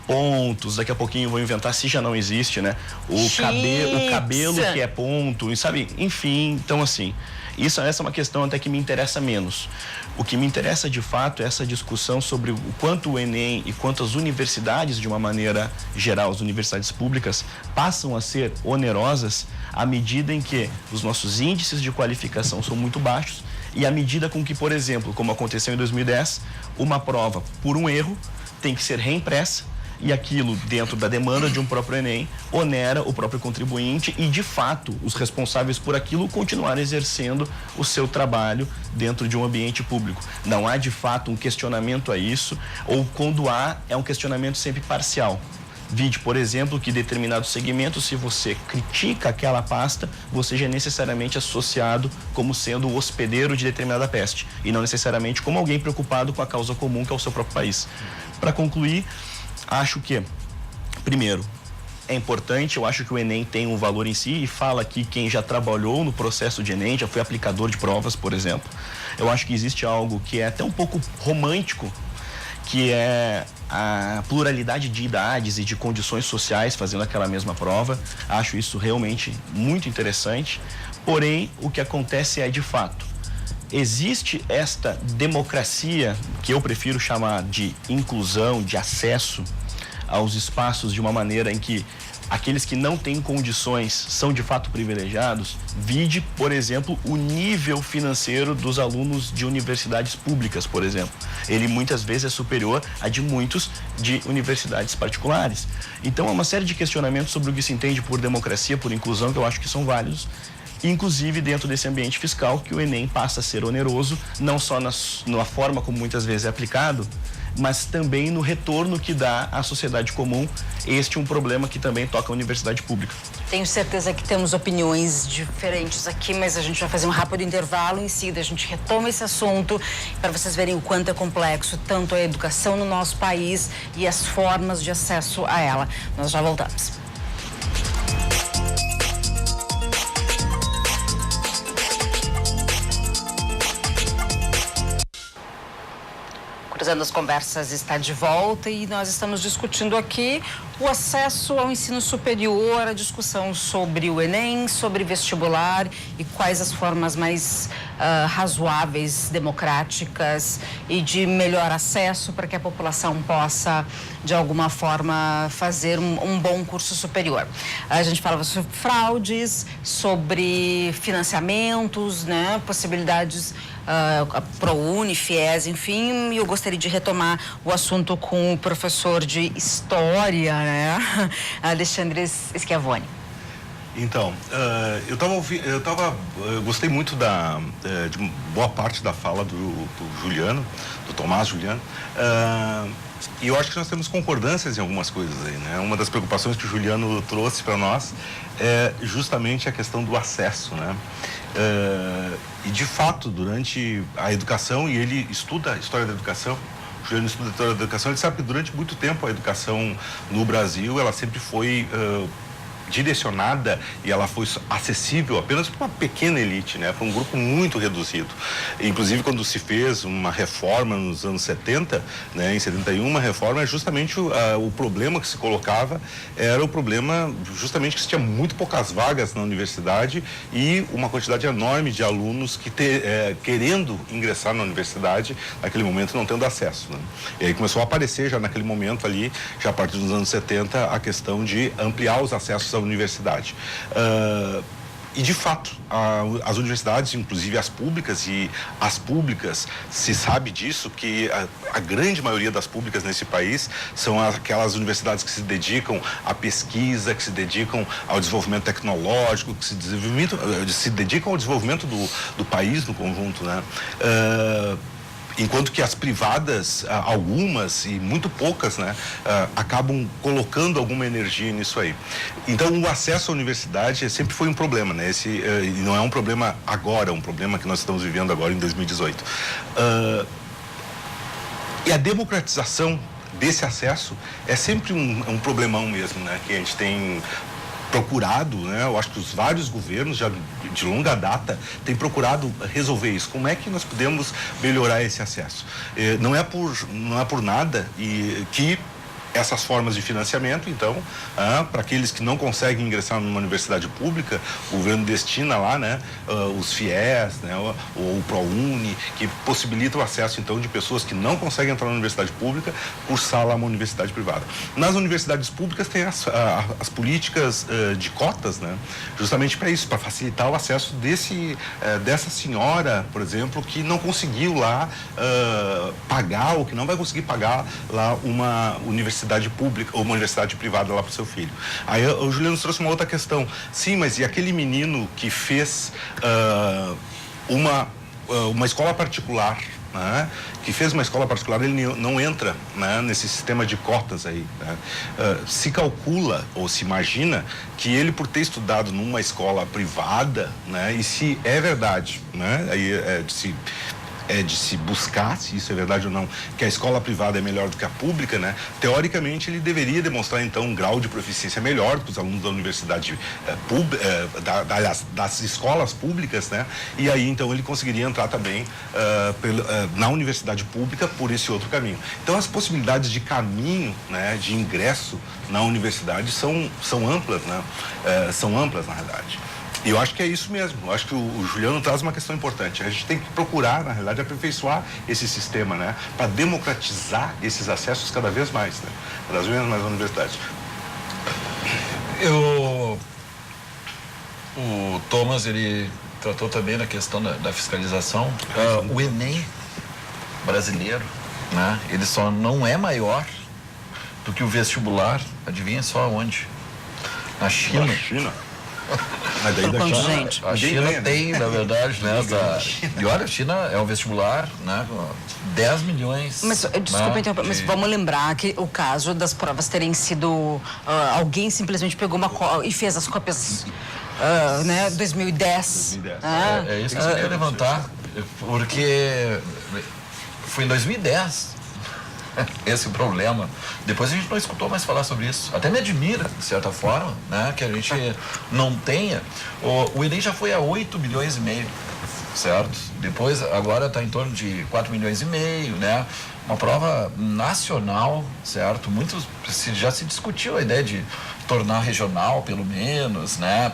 pontos, daqui a pouquinho eu vou inventar, se já não existe, né? O cabelo que é ponto, sabe? Enfim, então assim, essa é uma questão até que me interessa menos. O que me interessa de fato é essa discussão sobre o quanto o Enem e quanto as universidades, de uma maneira geral, as universidades públicas, passam a ser onerosas à medida em que os nossos índices de qualificação são muito baixos e à medida com que, por exemplo, como aconteceu em 2010, uma prova, por um erro, tem que ser reimpressa, e aquilo, dentro da demanda de um próprio Enem, onera o próprio contribuinte e, de fato, os responsáveis por aquilo continuarem exercendo o seu trabalho dentro de um ambiente público. Não há, de fato, um questionamento a isso, ou quando há, é um questionamento sempre parcial. Vide, por exemplo, que determinado segmento, se você critica aquela pasta, você já é necessariamente associado como sendo o hospedeiro de determinada peste, e não necessariamente como alguém preocupado com a causa comum, que é o seu próprio país. Para concluir, acho que, primeiro, é importante, eu acho que o Enem tem um valor em si, e fala aqui quem já trabalhou no processo de Enem, já foi aplicador de provas, por exemplo. Eu acho que existe algo que é até um pouco romântico, que é a pluralidade de idades e de condições sociais fazendo aquela mesma prova. Acho isso realmente muito interessante, porém, o que acontece é, de fato, existe esta democracia, que eu prefiro chamar de inclusão, de acesso, aos espaços de uma maneira em que aqueles que não têm condições são de fato privilegiados. Vide, por exemplo, o nível financeiro dos alunos de universidades públicas, por exemplo. Ele muitas vezes é superior a de muitos de universidades particulares. Então, há uma série de questionamentos sobre o que se entende por democracia, por inclusão, que eu acho que são válidos. Inclusive dentro desse ambiente fiscal, que o Enem passa a ser oneroso, não só na forma como muitas vezes é aplicado, mas também no retorno que dá à sociedade comum. Este é um problema que também toca a universidade pública. Tenho certeza que temos opiniões diferentes aqui, mas a gente vai fazer um rápido intervalo. Em seguida, a gente retoma esse assunto para vocês verem o quanto é complexo tanto a educação no nosso país e as formas de acesso a ela. Nós já voltamos. Cruzando as Conversas está de volta e nós estamos discutindo aqui o acesso ao ensino superior, a discussão sobre o Enem, sobre vestibular e quais as formas mais razoáveis, democráticas e de melhor acesso para que a população possa, de alguma forma, fazer um bom curso superior. A gente falava sobre fraudes, sobre financiamentos, né, possibilidades ProUni, FIES, enfim, e eu gostaria de retomar o assunto com o professor de História, né, Alexandre Schiavone. Então, eu gostei muito de boa parte da fala do Juliano, do Tomás Juliano, e eu acho que nós temos concordâncias em algumas coisas aí, né? Uma das preocupações que o Juliano trouxe para nós é justamente a questão do acesso, né? E de fato, durante a educação, e ele estuda a história da educação, o Juliano estuda a história da educação, ele sabe que durante muito tempo a educação no Brasil, ela sempre foi direcionada e ela foi acessível apenas para uma pequena elite, né? Para um grupo muito reduzido. Inclusive, quando se fez uma reforma nos anos 70, né? Em 71, uma reforma, justamente o problema que se colocava era o problema justamente que se tinha muito poucas vagas na universidade e uma quantidade enorme de alunos que querendo ingressar na universidade, naquele momento não tendo acesso, né? E aí começou a aparecer já naquele momento ali, já a partir dos anos 70, a questão de ampliar os acessos à universidade. E, de fato, as universidades, inclusive as públicas, e as públicas, se sabe disso, que a grande maioria das públicas nesse país são aquelas universidades que se dedicam à pesquisa, que se dedicam ao desenvolvimento tecnológico, que se dedicam ao desenvolvimento do país no conjunto, né? Enquanto que as privadas, algumas e muito poucas, né, acabam colocando alguma energia nisso aí. Então, o acesso à universidade sempre foi um problema, né? E não é um problema agora, é um problema que nós estamos vivendo agora em 2018. E a democratização desse acesso é sempre um problemão mesmo, né? Que a gente tem procurado, né? Eu acho que os vários governos já de longa data têm procurado resolver isso. Como é que nós podemos melhorar esse acesso? Não é por nada que essas formas de financiamento, então, para aqueles que não conseguem ingressar numa universidade pública, o governo destina lá, né, os FIES, né, ou o ProUni, que possibilita o acesso, então, de pessoas que não conseguem entrar na universidade pública, cursar lá uma universidade privada. Nas universidades públicas tem as políticas de cotas, né, justamente para isso, para facilitar o acesso dessa senhora, por exemplo, que não conseguiu lá pagar, ou que não vai conseguir pagar lá uma universidade pública ou uma universidade privada lá para o seu filho. Aí o Juliano nos trouxe uma outra questão. Sim, mas e aquele menino que fez uma escola particular, né? Que fez uma escola particular, ele não entra, né, nesse sistema de cotas aí, né? Se calcula ou se imagina que ele, por ter estudado numa escola privada, né, e se é verdade, né, aí de se buscar, se isso é verdade ou não, que a escola privada é melhor do que a pública, né? Teoricamente, ele deveria demonstrar, então, um grau de proficiência melhor que os alunos da universidade das escolas públicas, né? E aí, então, ele conseguiria entrar também na universidade pública por esse outro caminho. Então, as possibilidades de caminho, né, de ingresso na universidade são amplas, né? São amplas, na verdade. E eu acho que é isso mesmo. Eu acho que o Juliano traz uma questão importante. A gente tem que procurar, na realidade, aperfeiçoar esse sistema, né? Para democratizar esses acessos cada vez mais, né? Cada vez mais na universidade. O Thomas, ele tratou também da questão da fiscalização. O Enem brasileiro, né? Ele só não é maior do que o vestibular, adivinha só onde? Na China. Na China? Mas daí da Quanto China, gente? A China tem, na verdade, né? E olha, a China é um vestibular, né? 10 milhões. Mas, desculpa interromper, mas vamos lembrar que o caso das provas terem sido... alguém simplesmente pegou e fez as cópias, né, 2010. 2010. É isso que eu queria levantar, porque foi em 2010 esse é o problema. Depois a gente não escutou mais falar sobre isso. Até me admira, de certa forma, né, que a gente não tenha. O Enem já foi a 8 milhões e meio, certo? Depois, agora está em torno de 4 milhões e meio, né? Uma prova nacional, certo? Já se discutiu a ideia de tornar regional, pelo menos, né?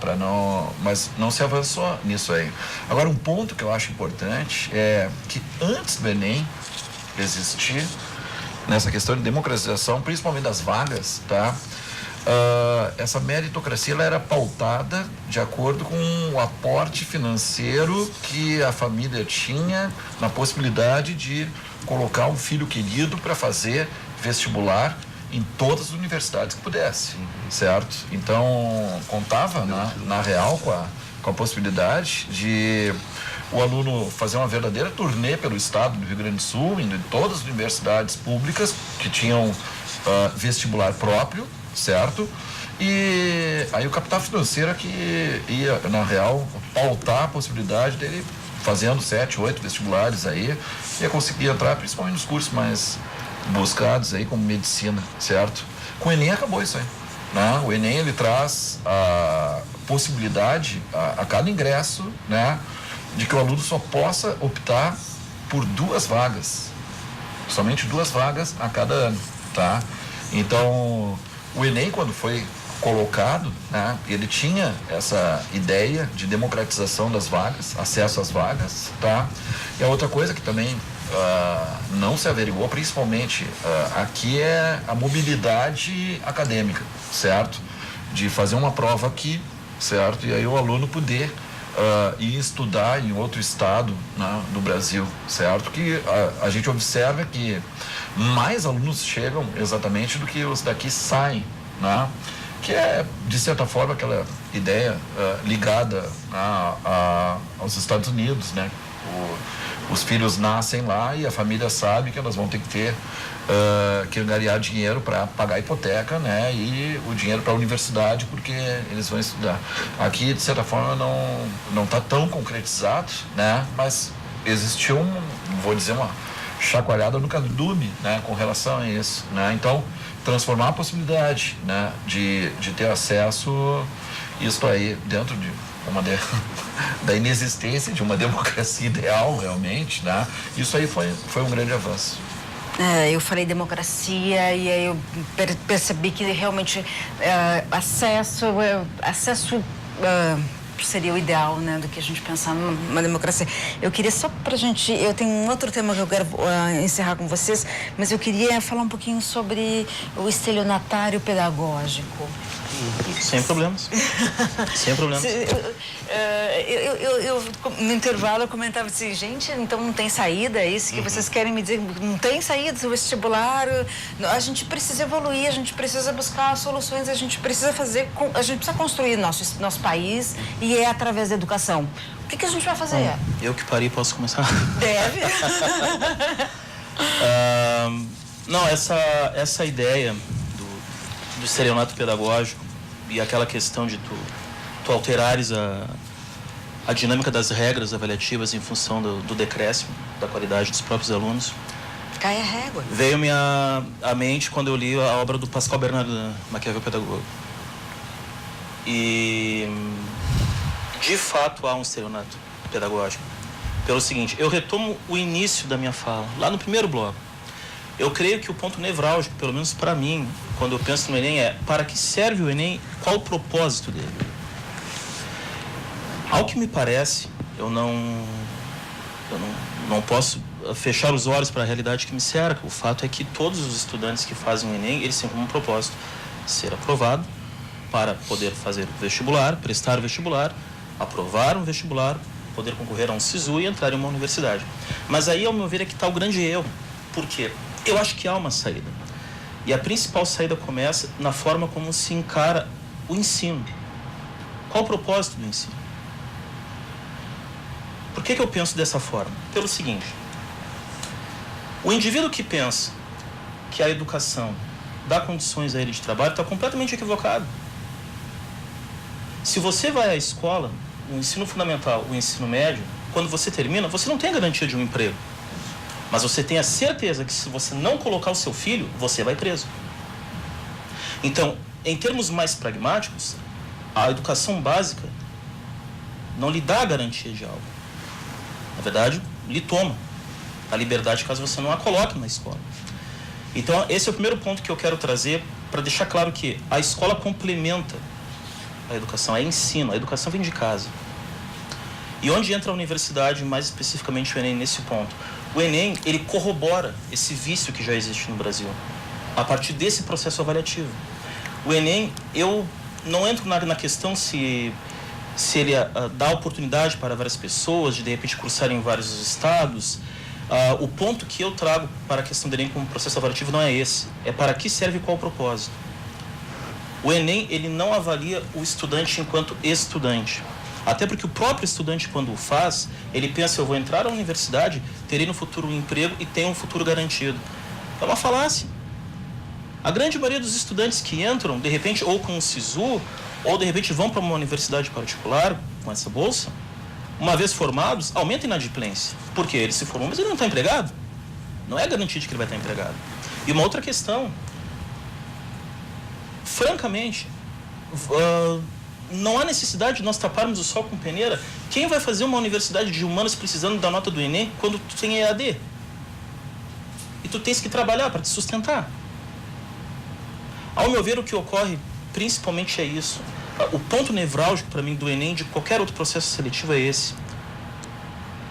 Mas não se avançou nisso aí. Agora, um ponto que eu acho importante é que antes do Enem existir, nessa questão de democratização, principalmente das vagas, tá? Essa meritocracia ela era pautada de acordo com o aporte financeiro que a família tinha na possibilidade de colocar um filho querido para fazer vestibular em todas as universidades que pudesse, certo? Então, contava, na real com a possibilidade de o aluno fazer uma verdadeira turnê pelo estado do Rio Grande do Sul, indo em todas as universidades públicas que tinham vestibular próprio, certo? E aí o capital financeiro que ia, na real, pautar a possibilidade dele fazendo 7, 8 vestibulares aí, ia conseguir entrar principalmente nos cursos mais buscados aí, como medicina, certo? Com o Enem acabou isso aí, né? O Enem, ele traz a possibilidade a cada ingresso, né, de que o aluno só possa optar por 2 vagas, somente 2 vagas a cada ano, tá? Então, o Enem, quando foi colocado, né, ele tinha essa ideia de democratização das vagas, acesso às vagas, tá? E a outra coisa que também não se averiguou, principalmente aqui, é a mobilidade acadêmica, certo? De fazer uma prova aqui, certo? E aí o aluno poder ir estudar em outro estado, né, do Brasil, certo? Que a gente observa que mais alunos chegam exatamente do que os daqui saem, né? Que é, de certa forma, aquela ideia ligada aos Estados Unidos, né? Os filhos nascem lá e a família sabe que elas vão ter que ter que angariar dinheiro para pagar a hipoteca, né? E o dinheiro para a universidade, porque eles vão estudar. Aqui, de certa forma, não está tão concretizado, né? Mas existiu vou dizer, uma chacoalhada no cardume, né? Com relação a isso, né? Então, transformar a possibilidade, né? De ter acesso, isso aí, dentro de da inexistência de uma democracia ideal, realmente, né? Isso aí foi um grande avanço. Eu falei democracia e aí eu percebi que realmente acesso seria o ideal, né, do que a gente pensar numa democracia. Eu queria só pra gente, eu tenho um outro tema que eu quero encerrar com vocês, mas eu queria falar um pouquinho sobre o estelionatário pedagógico. Sem problemas. Sem problemas. Eu no intervalo eu comentava assim, gente, então não tem saída, é isso que vocês querem me dizer? Não tem saída, o vestibular, a gente precisa evoluir, a gente precisa buscar soluções, a gente precisa construir nosso país e é através da educação. O que a gente vai fazer? Eu que parei, posso começar? Deve. Não, essa ideia do estelionato pedagógico e aquela questão de tu alterares a dinâmica das regras avaliativas em função do decréscimo da qualidade dos próprios alunos. Cai a régua. Veio-me à mente quando eu li a obra do Pascal Bernardin, Maquiavel Pedagogo. E, de fato, há um estelionato pedagógico. Pelo seguinte, eu retomo o início da minha fala, lá no primeiro bloco. Eu creio que o ponto nevrálgico, pelo menos para mim, quando eu penso no Enem, é para que serve o Enem, qual o propósito dele. Ao que me parece, eu não posso fechar os olhos para a realidade que me cerca. O fato é que todos os estudantes que fazem o Enem, eles têm como propósito ser aprovado para poder fazer vestibular, prestar vestibular, aprovar um vestibular, poder concorrer a um SISU e entrar em uma universidade. Mas aí, ao meu ver, é que está o grande erro. Por quê? Eu acho que há uma saída. E a principal saída começa na forma como se encara o ensino. Qual o propósito do ensino? Por que eu penso dessa forma? Pelo seguinte: o indivíduo que pensa que a educação dá condições a ele de trabalho está completamente equivocado. Se você vai à escola, o ensino fundamental, o ensino médio, quando você termina, você não tem a garantia de um emprego. Mas você tem a certeza que se você não colocar o seu filho, você vai preso. Então, em termos mais pragmáticos, a educação básica não lhe dá a garantia de algo. Na verdade, lhe toma a liberdade caso você não a coloque na escola. Então, esse é o primeiro ponto que eu quero trazer para deixar claro que a escola complementa a educação, é ensino, a educação vem de casa. E onde entra a universidade, mais especificamente o Enem, nesse ponto? O Enem, ele corrobora esse vício que já existe no Brasil, a partir desse processo avaliativo. O Enem, eu não entro na questão se ele dá oportunidade para várias pessoas de repente cursarem em vários estados. O ponto que eu trago para a questão do Enem como processo avaliativo não é esse. É para que serve e qual o propósito. O Enem, ele não avalia o estudante enquanto estudante. Até porque o próprio estudante, quando o faz, ele pensa: eu vou entrar na universidade, terei no futuro um emprego e tenho um futuro garantido. É uma falácia. A grande maioria dos estudantes que entram, de repente, ou com um SISU, ou de repente vão para uma universidade particular com essa bolsa, uma vez formados, aumenta a inadimplência. Por quê? Ele se formou, mas ele não está empregado. Não é garantia de que ele vai estar empregado. E uma outra questão, francamente, não há necessidade de nós taparmos o sol com peneira. Quem vai fazer uma universidade de humanas precisando da nota do Enem quando tu tem EAD? E tu tens que trabalhar para te sustentar. Ao meu ver, o que ocorre principalmente é isso. O ponto nevrálgico para mim do Enem, de qualquer outro processo seletivo, é esse.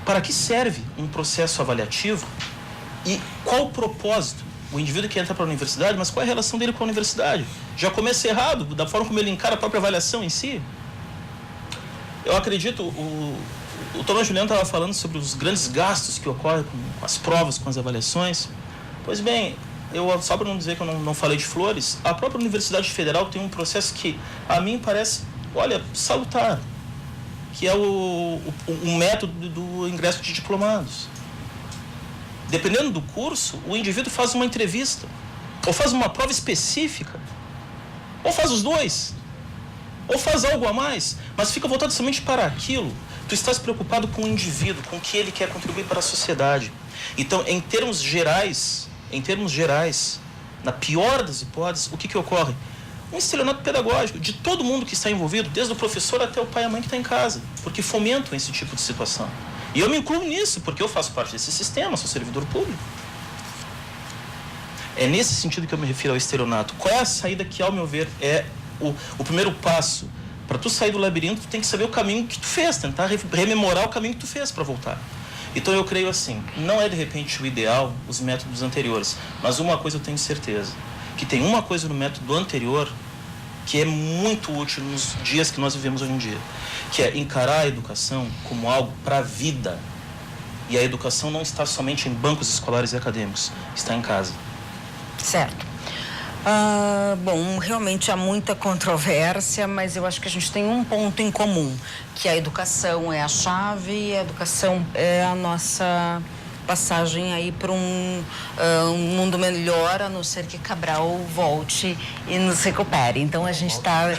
Para que serve um processo avaliativo e qual o propósito? O indivíduo que entra para a universidade, mas qual é a relação dele com a universidade? Já começa errado, da forma como ele encara a própria avaliação em si. Eu acredito, o Tomás Juliano estava falando sobre os grandes gastos que ocorrem com as provas, com as avaliações. Pois bem, só para não dizer que eu não falei de flores, a própria Universidade Federal tem um processo que a mim parece, salutar, que é o método do ingresso de diplomados. Dependendo do curso, o indivíduo faz uma entrevista, ou faz uma prova específica, ou faz os dois, ou faz algo a mais, mas fica voltado somente para aquilo. Tu estás preocupado com o indivíduo, com o que ele quer contribuir para a sociedade. Então, em termos gerais, na pior das hipóteses, o que ocorre? Um estelionato pedagógico de todo mundo que está envolvido, desde o professor até o pai e a mãe que está em casa, porque fomentam esse tipo de situação. E eu me incluo nisso, porque eu faço parte desse sistema, sou servidor público. É nesse sentido que eu me refiro ao estelionato. Qual é a saída que, ao meu ver, é o primeiro passo? Para tu sair do labirinto, tu tem que saber o caminho que tu fez, tentar rememorar o caminho que tu fez para voltar. Então eu creio assim, não é de repente o ideal os métodos anteriores, mas uma coisa eu tenho certeza, que tem uma coisa no método anterior que é muito útil nos dias que nós vivemos hoje em dia, que é encarar a educação como algo para a vida. E a educação não está somente em bancos escolares e acadêmicos, está em casa. Certo. Bom, realmente há muita controvérsia, mas eu acho que a gente tem um ponto em comum, que a educação é a chave e a educação é a nossa passagem aí para um mundo melhor, a não ser que Cabral volte e nos recupere. Então a gente está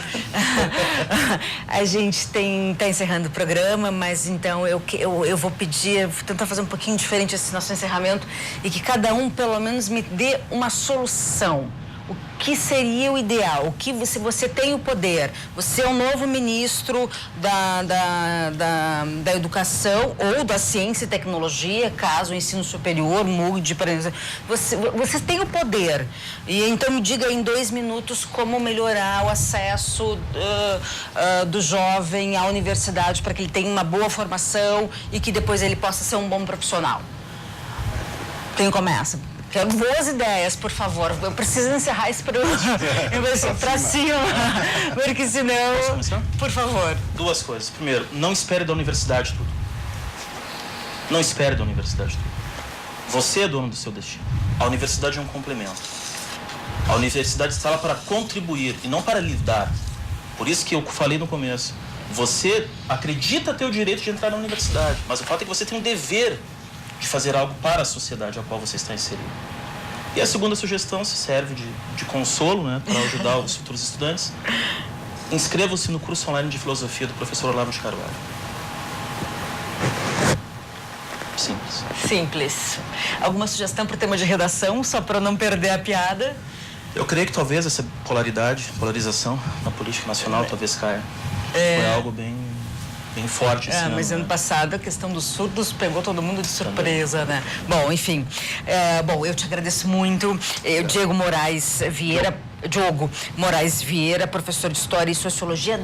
tá encerrando o programa, mas então eu vou pedir, vou tentar fazer um pouquinho diferente esse nosso encerramento e que cada um pelo menos me dê uma solução. o que seria o ideal? O que você tem o poder? Você é o novo ministro da educação ou da ciência e tecnologia, caso o ensino superior mude para... Você tem o poder. E então me diga em 2 minutos como melhorar o acesso do jovem à universidade para que ele tenha uma boa formação e que depois ele possa ser um bom profissional. Quem começa? Quero boas ideias, por favor. Eu preciso encerrar esse programa para cima, porque senão... Posso começar? Por favor. 2 coisas. Primeiro, não espere da universidade tudo. Não espere da universidade tudo. Você é dono do seu destino. A universidade é um complemento. A universidade está lá para contribuir e não para lhe dar. Por isso que eu falei no começo. Você acredita ter o direito de entrar na universidade, mas o fato é que você tem um dever de fazer algo para a sociedade a qual você está inserido. E a segunda sugestão se serve de consolo, né, para ajudar os futuros estudantes. Inscrevam-se no curso online de filosofia do professor Olavo de Carvalho. Simples. Simples. Alguma sugestão para o tema de redação, só para não perder a piada? Eu creio que talvez essa polarização na política nacional talvez caia. Foi algo bem forte esse ano. Mas ano passado a questão dos surdos pegou todo mundo de surpresa, né? Bom, enfim. Bom, eu te agradeço muito. Diogo Moraes Vieira, professor de História e Sociologia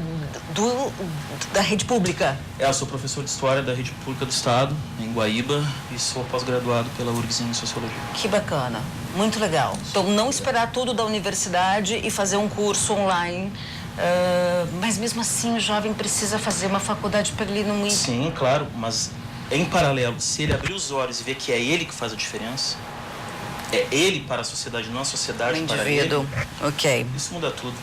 da Rede Pública. Eu sou professor de História da Rede Pública do Estado, em Guaíba, e sou pós-graduado pela URGS em Sociologia. Que bacana, muito legal. Então, não esperar tudo da universidade e fazer um curso online. Mas mesmo assim o jovem precisa fazer uma faculdade para ele não ir. Sim, claro, mas em paralelo, se ele abrir os olhos e ver que é ele que faz a diferença, é ele para a sociedade, não a sociedade para ele. Ok. Isso muda tudo.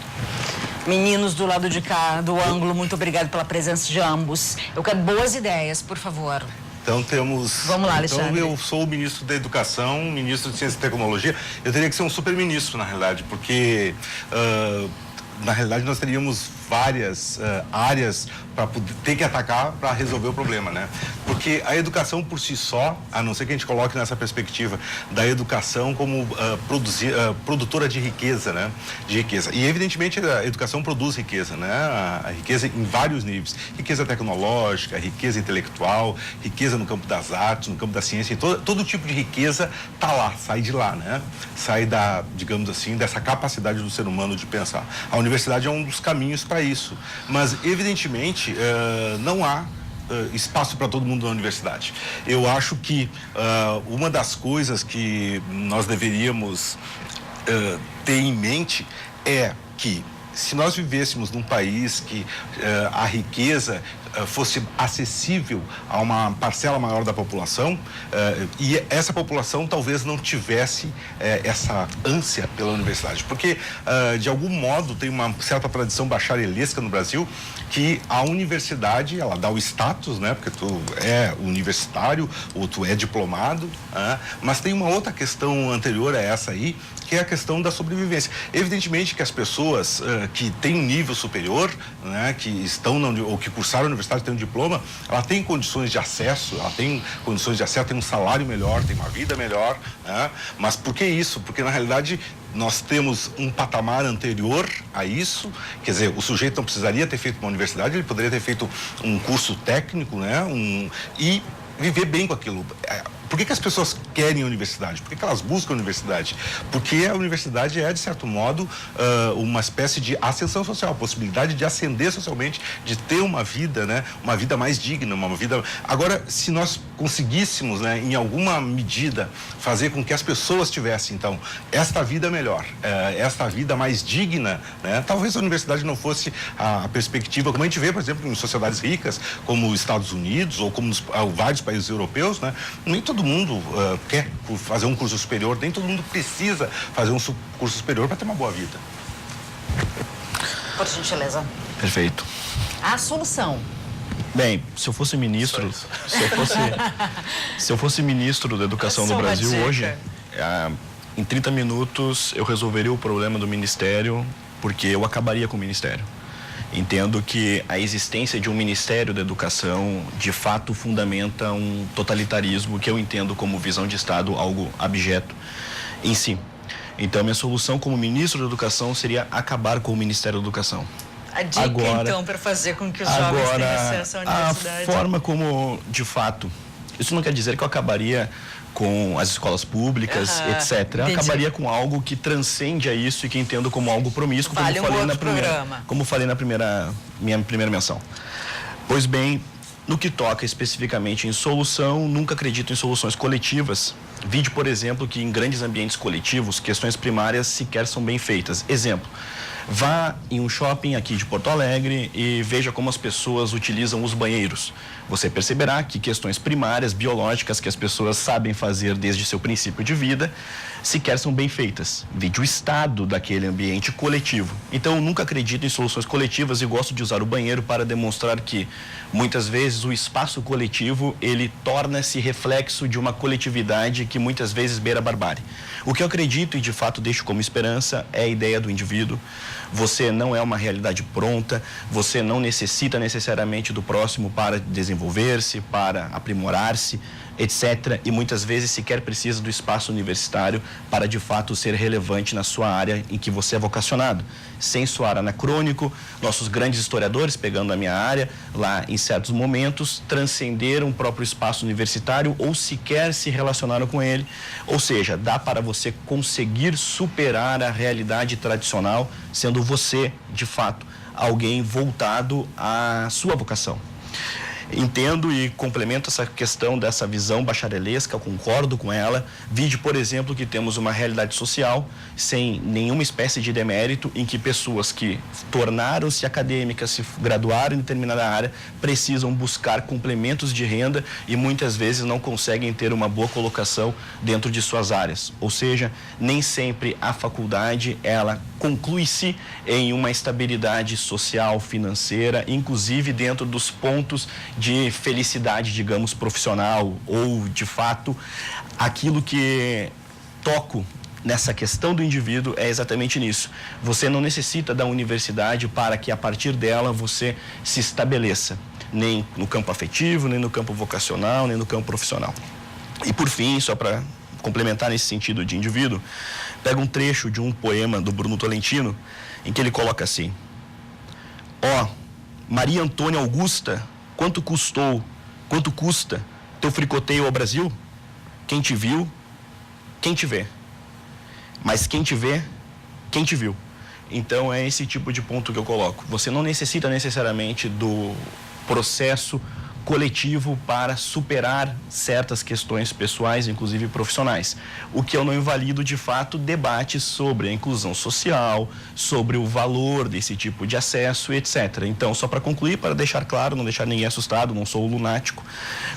Meninos do lado de cá, do ângulo, muito obrigado pela presença de ambos. Eu quero boas ideias, por favor. Então temos... Vamos lá, Alexandre. Então eu sou o ministro da Educação, ministro de Ciência e Tecnologia. Eu teria que ser um super-ministro, na realidade, porque... na realidade, nós teríamos várias áreas para ter que atacar para resolver o problema, né? Porque a educação por si só, a não ser que a gente coloque nessa perspectiva da educação como produtora de riqueza, né? De riqueza. E, evidentemente, a educação produz riqueza, né? A riqueza em vários níveis. Riqueza tecnológica, riqueza intelectual, riqueza no campo das artes, no campo da ciência. Todo tipo de riqueza está lá, sai de lá, né? Sai digamos assim, dessa capacidade do ser humano de pensar. A universidade é um dos caminhos para isso. Mas, evidentemente, não há espaço para todo mundo na universidade. Eu acho que uma das coisas que nós deveríamos ter em mente é que, se nós vivêssemos num país que a riqueza fosse acessível a uma parcela maior da população, e essa população talvez não tivesse essa ânsia pela universidade, porque de algum modo tem uma certa tradição bacharelesca no Brasil que a universidade, ela dá o status, né, porque tu é universitário ou tu é diplomado, mas tem uma outra questão anterior a essa aí, que é a questão da sobrevivência. Evidentemente que as pessoas que têm um nível superior, né, que estão ou que cursaram a universidade, têm um diploma, ela tem condições de acesso, tem um salário melhor, tem uma vida melhor, né? Mas por que isso? Porque na realidade nós temos um patamar anterior a isso, quer dizer, o sujeito não precisaria ter feito uma universidade, ele poderia ter feito um curso técnico, né, e viver bem com aquilo. Por que as pessoas querem a universidade? Por que elas buscam a universidade? Porque a universidade é, de certo modo, uma espécie de ascensão social, a possibilidade de ascender socialmente, de ter uma vida, né, uma vida mais digna, uma vida... Agora, se nós conseguíssemos, né, em alguma medida, fazer com que as pessoas tivessem, então, esta vida melhor, esta vida mais digna, né, talvez a universidade não fosse a perspectiva, como a gente vê, por exemplo, em sociedades ricas, como os Estados Unidos, ou como vários países europeus, né, nem todo mundo quer fazer um curso superior, nem todo mundo precisa fazer um curso superior para ter uma boa vida. Por gentileza. Perfeito. A solução. Bem, se eu fosse ministro, se eu fosse ministro da Educação do Brasil hoje, em 30 minutos eu resolveria o problema do ministério, porque eu acabaria com o ministério. Entendo que a existência de um Ministério da Educação, de fato, fundamenta um totalitarismo que eu entendo como visão de Estado algo abjeto em si. Então, minha solução como ministro da Educação seria acabar com o Ministério da Educação. A dica, então, para fazer com que os jovens tenham acesso à universidade? A forma como, de fato, isso não quer dizer que eu acabaria com as escolas públicas, etc. Eu acabaria com algo que transcende a isso e que entendo como algo promíscuo, como falei na minha primeira menção. Pois bem, no que toca especificamente em solução, nunca acredito em soluções coletivas. Vide, por exemplo, que em grandes ambientes coletivos, questões primárias sequer são bem feitas. Exemplo, vá em um shopping aqui de Porto Alegre e veja como as pessoas utilizam os banheiros. Você perceberá que questões primárias, biológicas, que as pessoas sabem fazer desde seu princípio de vida, sequer são bem feitas. Vide o estado daquele ambiente coletivo. Então, eu nunca acredito em soluções coletivas e gosto de usar o banheiro para demonstrar que, muitas vezes, o espaço coletivo, ele torna-se reflexo de uma coletividade que muitas vezes beira a barbárie. O que eu acredito e, de fato, deixo como esperança é a ideia do indivíduo. Você não é uma realidade pronta, você não necessita necessariamente do próximo para desenvolver-se, para aprimorar-se, etc. E muitas vezes sequer precisa do espaço universitário para de fato ser relevante na sua área em que você é vocacionado. Sem soar anacrônico, nossos grandes historiadores, pegando a minha área, lá em certos momentos, transcenderam o próprio espaço universitário ou sequer se relacionaram com ele. Ou seja, dá para você conseguir superar a realidade tradicional, sendo você, de fato, alguém voltado à sua vocação. Entendo e complemento essa questão dessa visão bacharelesca, concordo com ela. Vide, por exemplo, que temos uma realidade social sem nenhuma espécie de demérito, em que pessoas que tornaram-se acadêmicas, se graduaram em determinada área, precisam buscar complementos de renda e muitas vezes não conseguem ter uma boa colocação dentro de suas áreas. Ou seja, nem sempre a faculdade, ela conclui-se em uma estabilidade social, financeira, inclusive dentro dos pontos de felicidade, digamos, profissional ou, de fato, aquilo que toco nessa questão do indivíduo é exatamente nisso. Você não necessita da universidade para que, a partir dela, você se estabeleça, nem no campo afetivo, nem no campo vocacional, nem no campo profissional. E, por fim, só para complementar nesse sentido de indivíduo, pega um trecho de um poema do Bruno Tolentino, em que ele coloca assim: ó, Maria Antônia Augusta, quanto custa teu fricoteio ao Brasil? Quem te viu, quem te vê. Mas quem te vê, quem te viu. Então é esse tipo de ponto que eu coloco. Você não necessita necessariamente do processo coletivo para superar certas questões pessoais, inclusive profissionais. O que eu não invalido, de fato, debates sobre a inclusão social, sobre o valor desse tipo de acesso, etc. Então, só para concluir, para deixar claro, não deixar ninguém assustado, não sou lunático,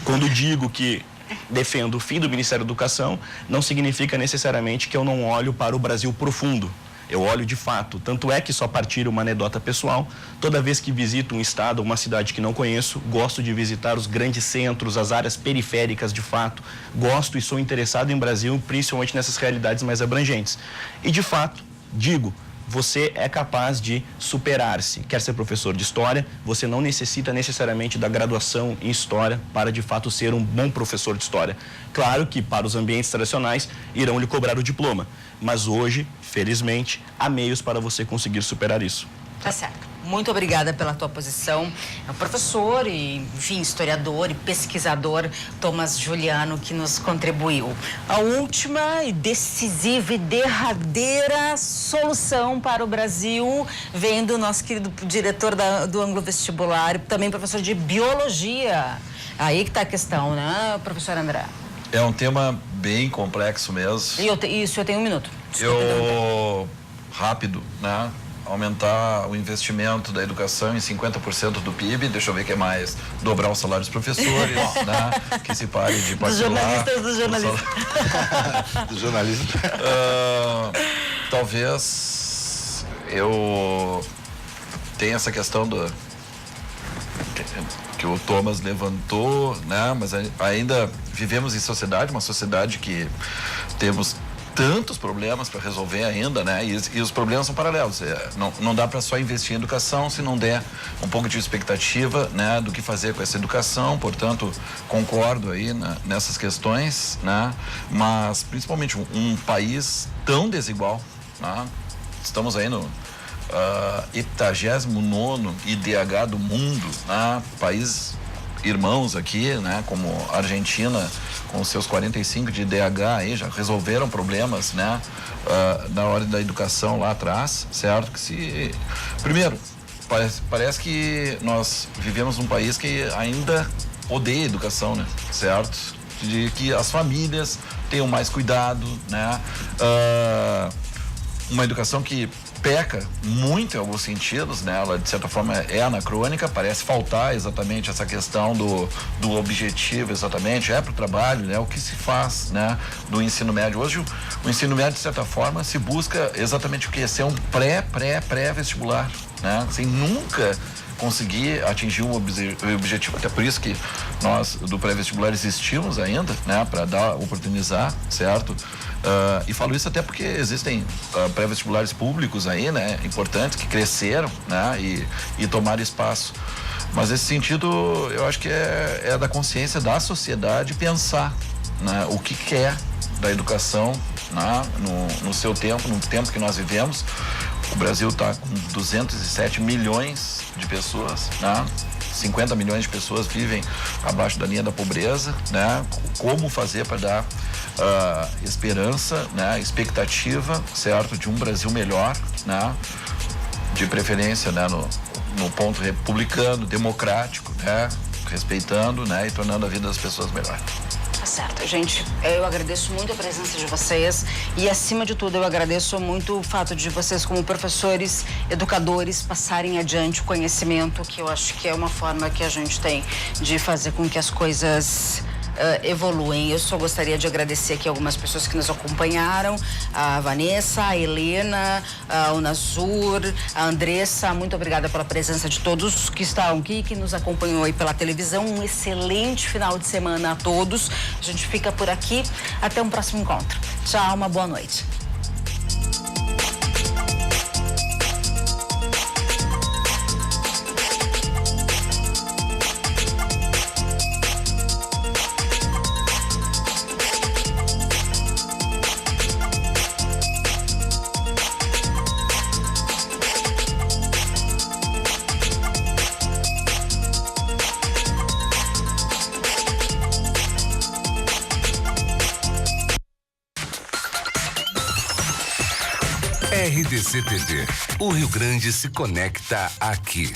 quando digo que defendo o fim do Ministério da Educação, não significa necessariamente que eu não olho para o Brasil profundo. Eu olho de fato, tanto é que, só partir uma anedota pessoal, toda vez que visito um estado ou uma cidade que não conheço, gosto de visitar os grandes centros, as áreas periféricas de fato, gosto e sou interessado em Brasil, principalmente nessas realidades mais abrangentes. E de fato, digo, você é capaz de superar-se. Quer ser professor de história, você não necessita necessariamente da graduação em história para de fato ser um bom professor de história. Claro que para os ambientes tradicionais irão lhe cobrar o diploma, mas hoje, felizmente, há meios para você conseguir superar isso. Tá certo. Muito obrigada pela tua posição. É o professor e, enfim, historiador e pesquisador Thomas Juliano que nos contribuiu. A última e decisiva e derradeira solução para o Brasil vem do nosso querido diretor do Anglo Vestibular, também professor de biologia. Aí que está a questão, né, professor André? É um tema bem complexo mesmo. Isso, eu tenho um minuto. Rápido, né? Aumentar o investimento da educação em 50% do PIB, deixa eu ver o que é mais, dobrar o salário dos professores, né? Que se pare de particular. Dos jornalistas. Do jornalista. Talvez eu tenha essa questão que o Thomas levantou, né? Mas ainda vivemos em sociedade, uma sociedade que temos tantos problemas para resolver ainda, né? E os problemas são paralelos. Não dá para só investir em educação se não der um pouco de expectativa, né, do que fazer com essa educação. Portanto, concordo aí, né, nessas questões, né? Mas principalmente um país tão desigual, né? Estamos aí no 89º IDH do mundo, né? País irmãos aqui, né, como a Argentina, com seus 45 de IDH aí, já resolveram problemas, né, na hora da educação lá atrás, certo? Primeiro, parece que nós vivemos num país que ainda odeia a educação, né, certo? De que as famílias tenham mais cuidado, né, uma educação que peca muito em alguns sentidos, né? Ela de certa forma é anacrônica, parece faltar exatamente essa questão do objetivo, exatamente, para o trabalho, né? O que se faz, né, do ensino médio. Hoje o ensino médio, de certa forma, se busca exatamente o que? Ser um pré-vestibular, né? Sem nunca conseguir atingir um objetivo, até por isso que nós do pré-vestibular existimos ainda, né, para oportunizar, certo? E falo isso até porque existem pré-vestibulares públicos aí, né, importantes, que cresceram, né, e tomaram espaço. Mas nesse sentido, eu acho que é da consciência da sociedade pensar, né, o que quer da educação, né, no seu tempo, no tempo que nós vivemos. O Brasil está com 207 milhões de pessoas, né? 50 milhões de pessoas vivem abaixo da linha da pobreza, né? Como fazer para dar esperança, né? Expectativa, certo? De um Brasil melhor, né? De preferência, né? No ponto republicano, democrático, né? Respeitando, né? E tornando a vida das pessoas melhor. Tá certo, gente. Eu agradeço muito a presença de vocês e, acima de tudo, eu agradeço muito o fato de vocês, como professores, educadores, passarem adiante o conhecimento, que eu acho que é uma forma que a gente tem de fazer com que as coisas evoluem. Eu só gostaria de agradecer aqui algumas pessoas que nos acompanharam: a Vanessa, a Helena, o Nazur, a Andressa. Muito obrigada pela presença de todos que estão aqui, que nos acompanhou aí pela televisão. Um excelente final de semana a todos. A gente fica por aqui. Até um próximo encontro. Tchau, uma boa noite. RDC TV. O Rio Grande se conecta aqui.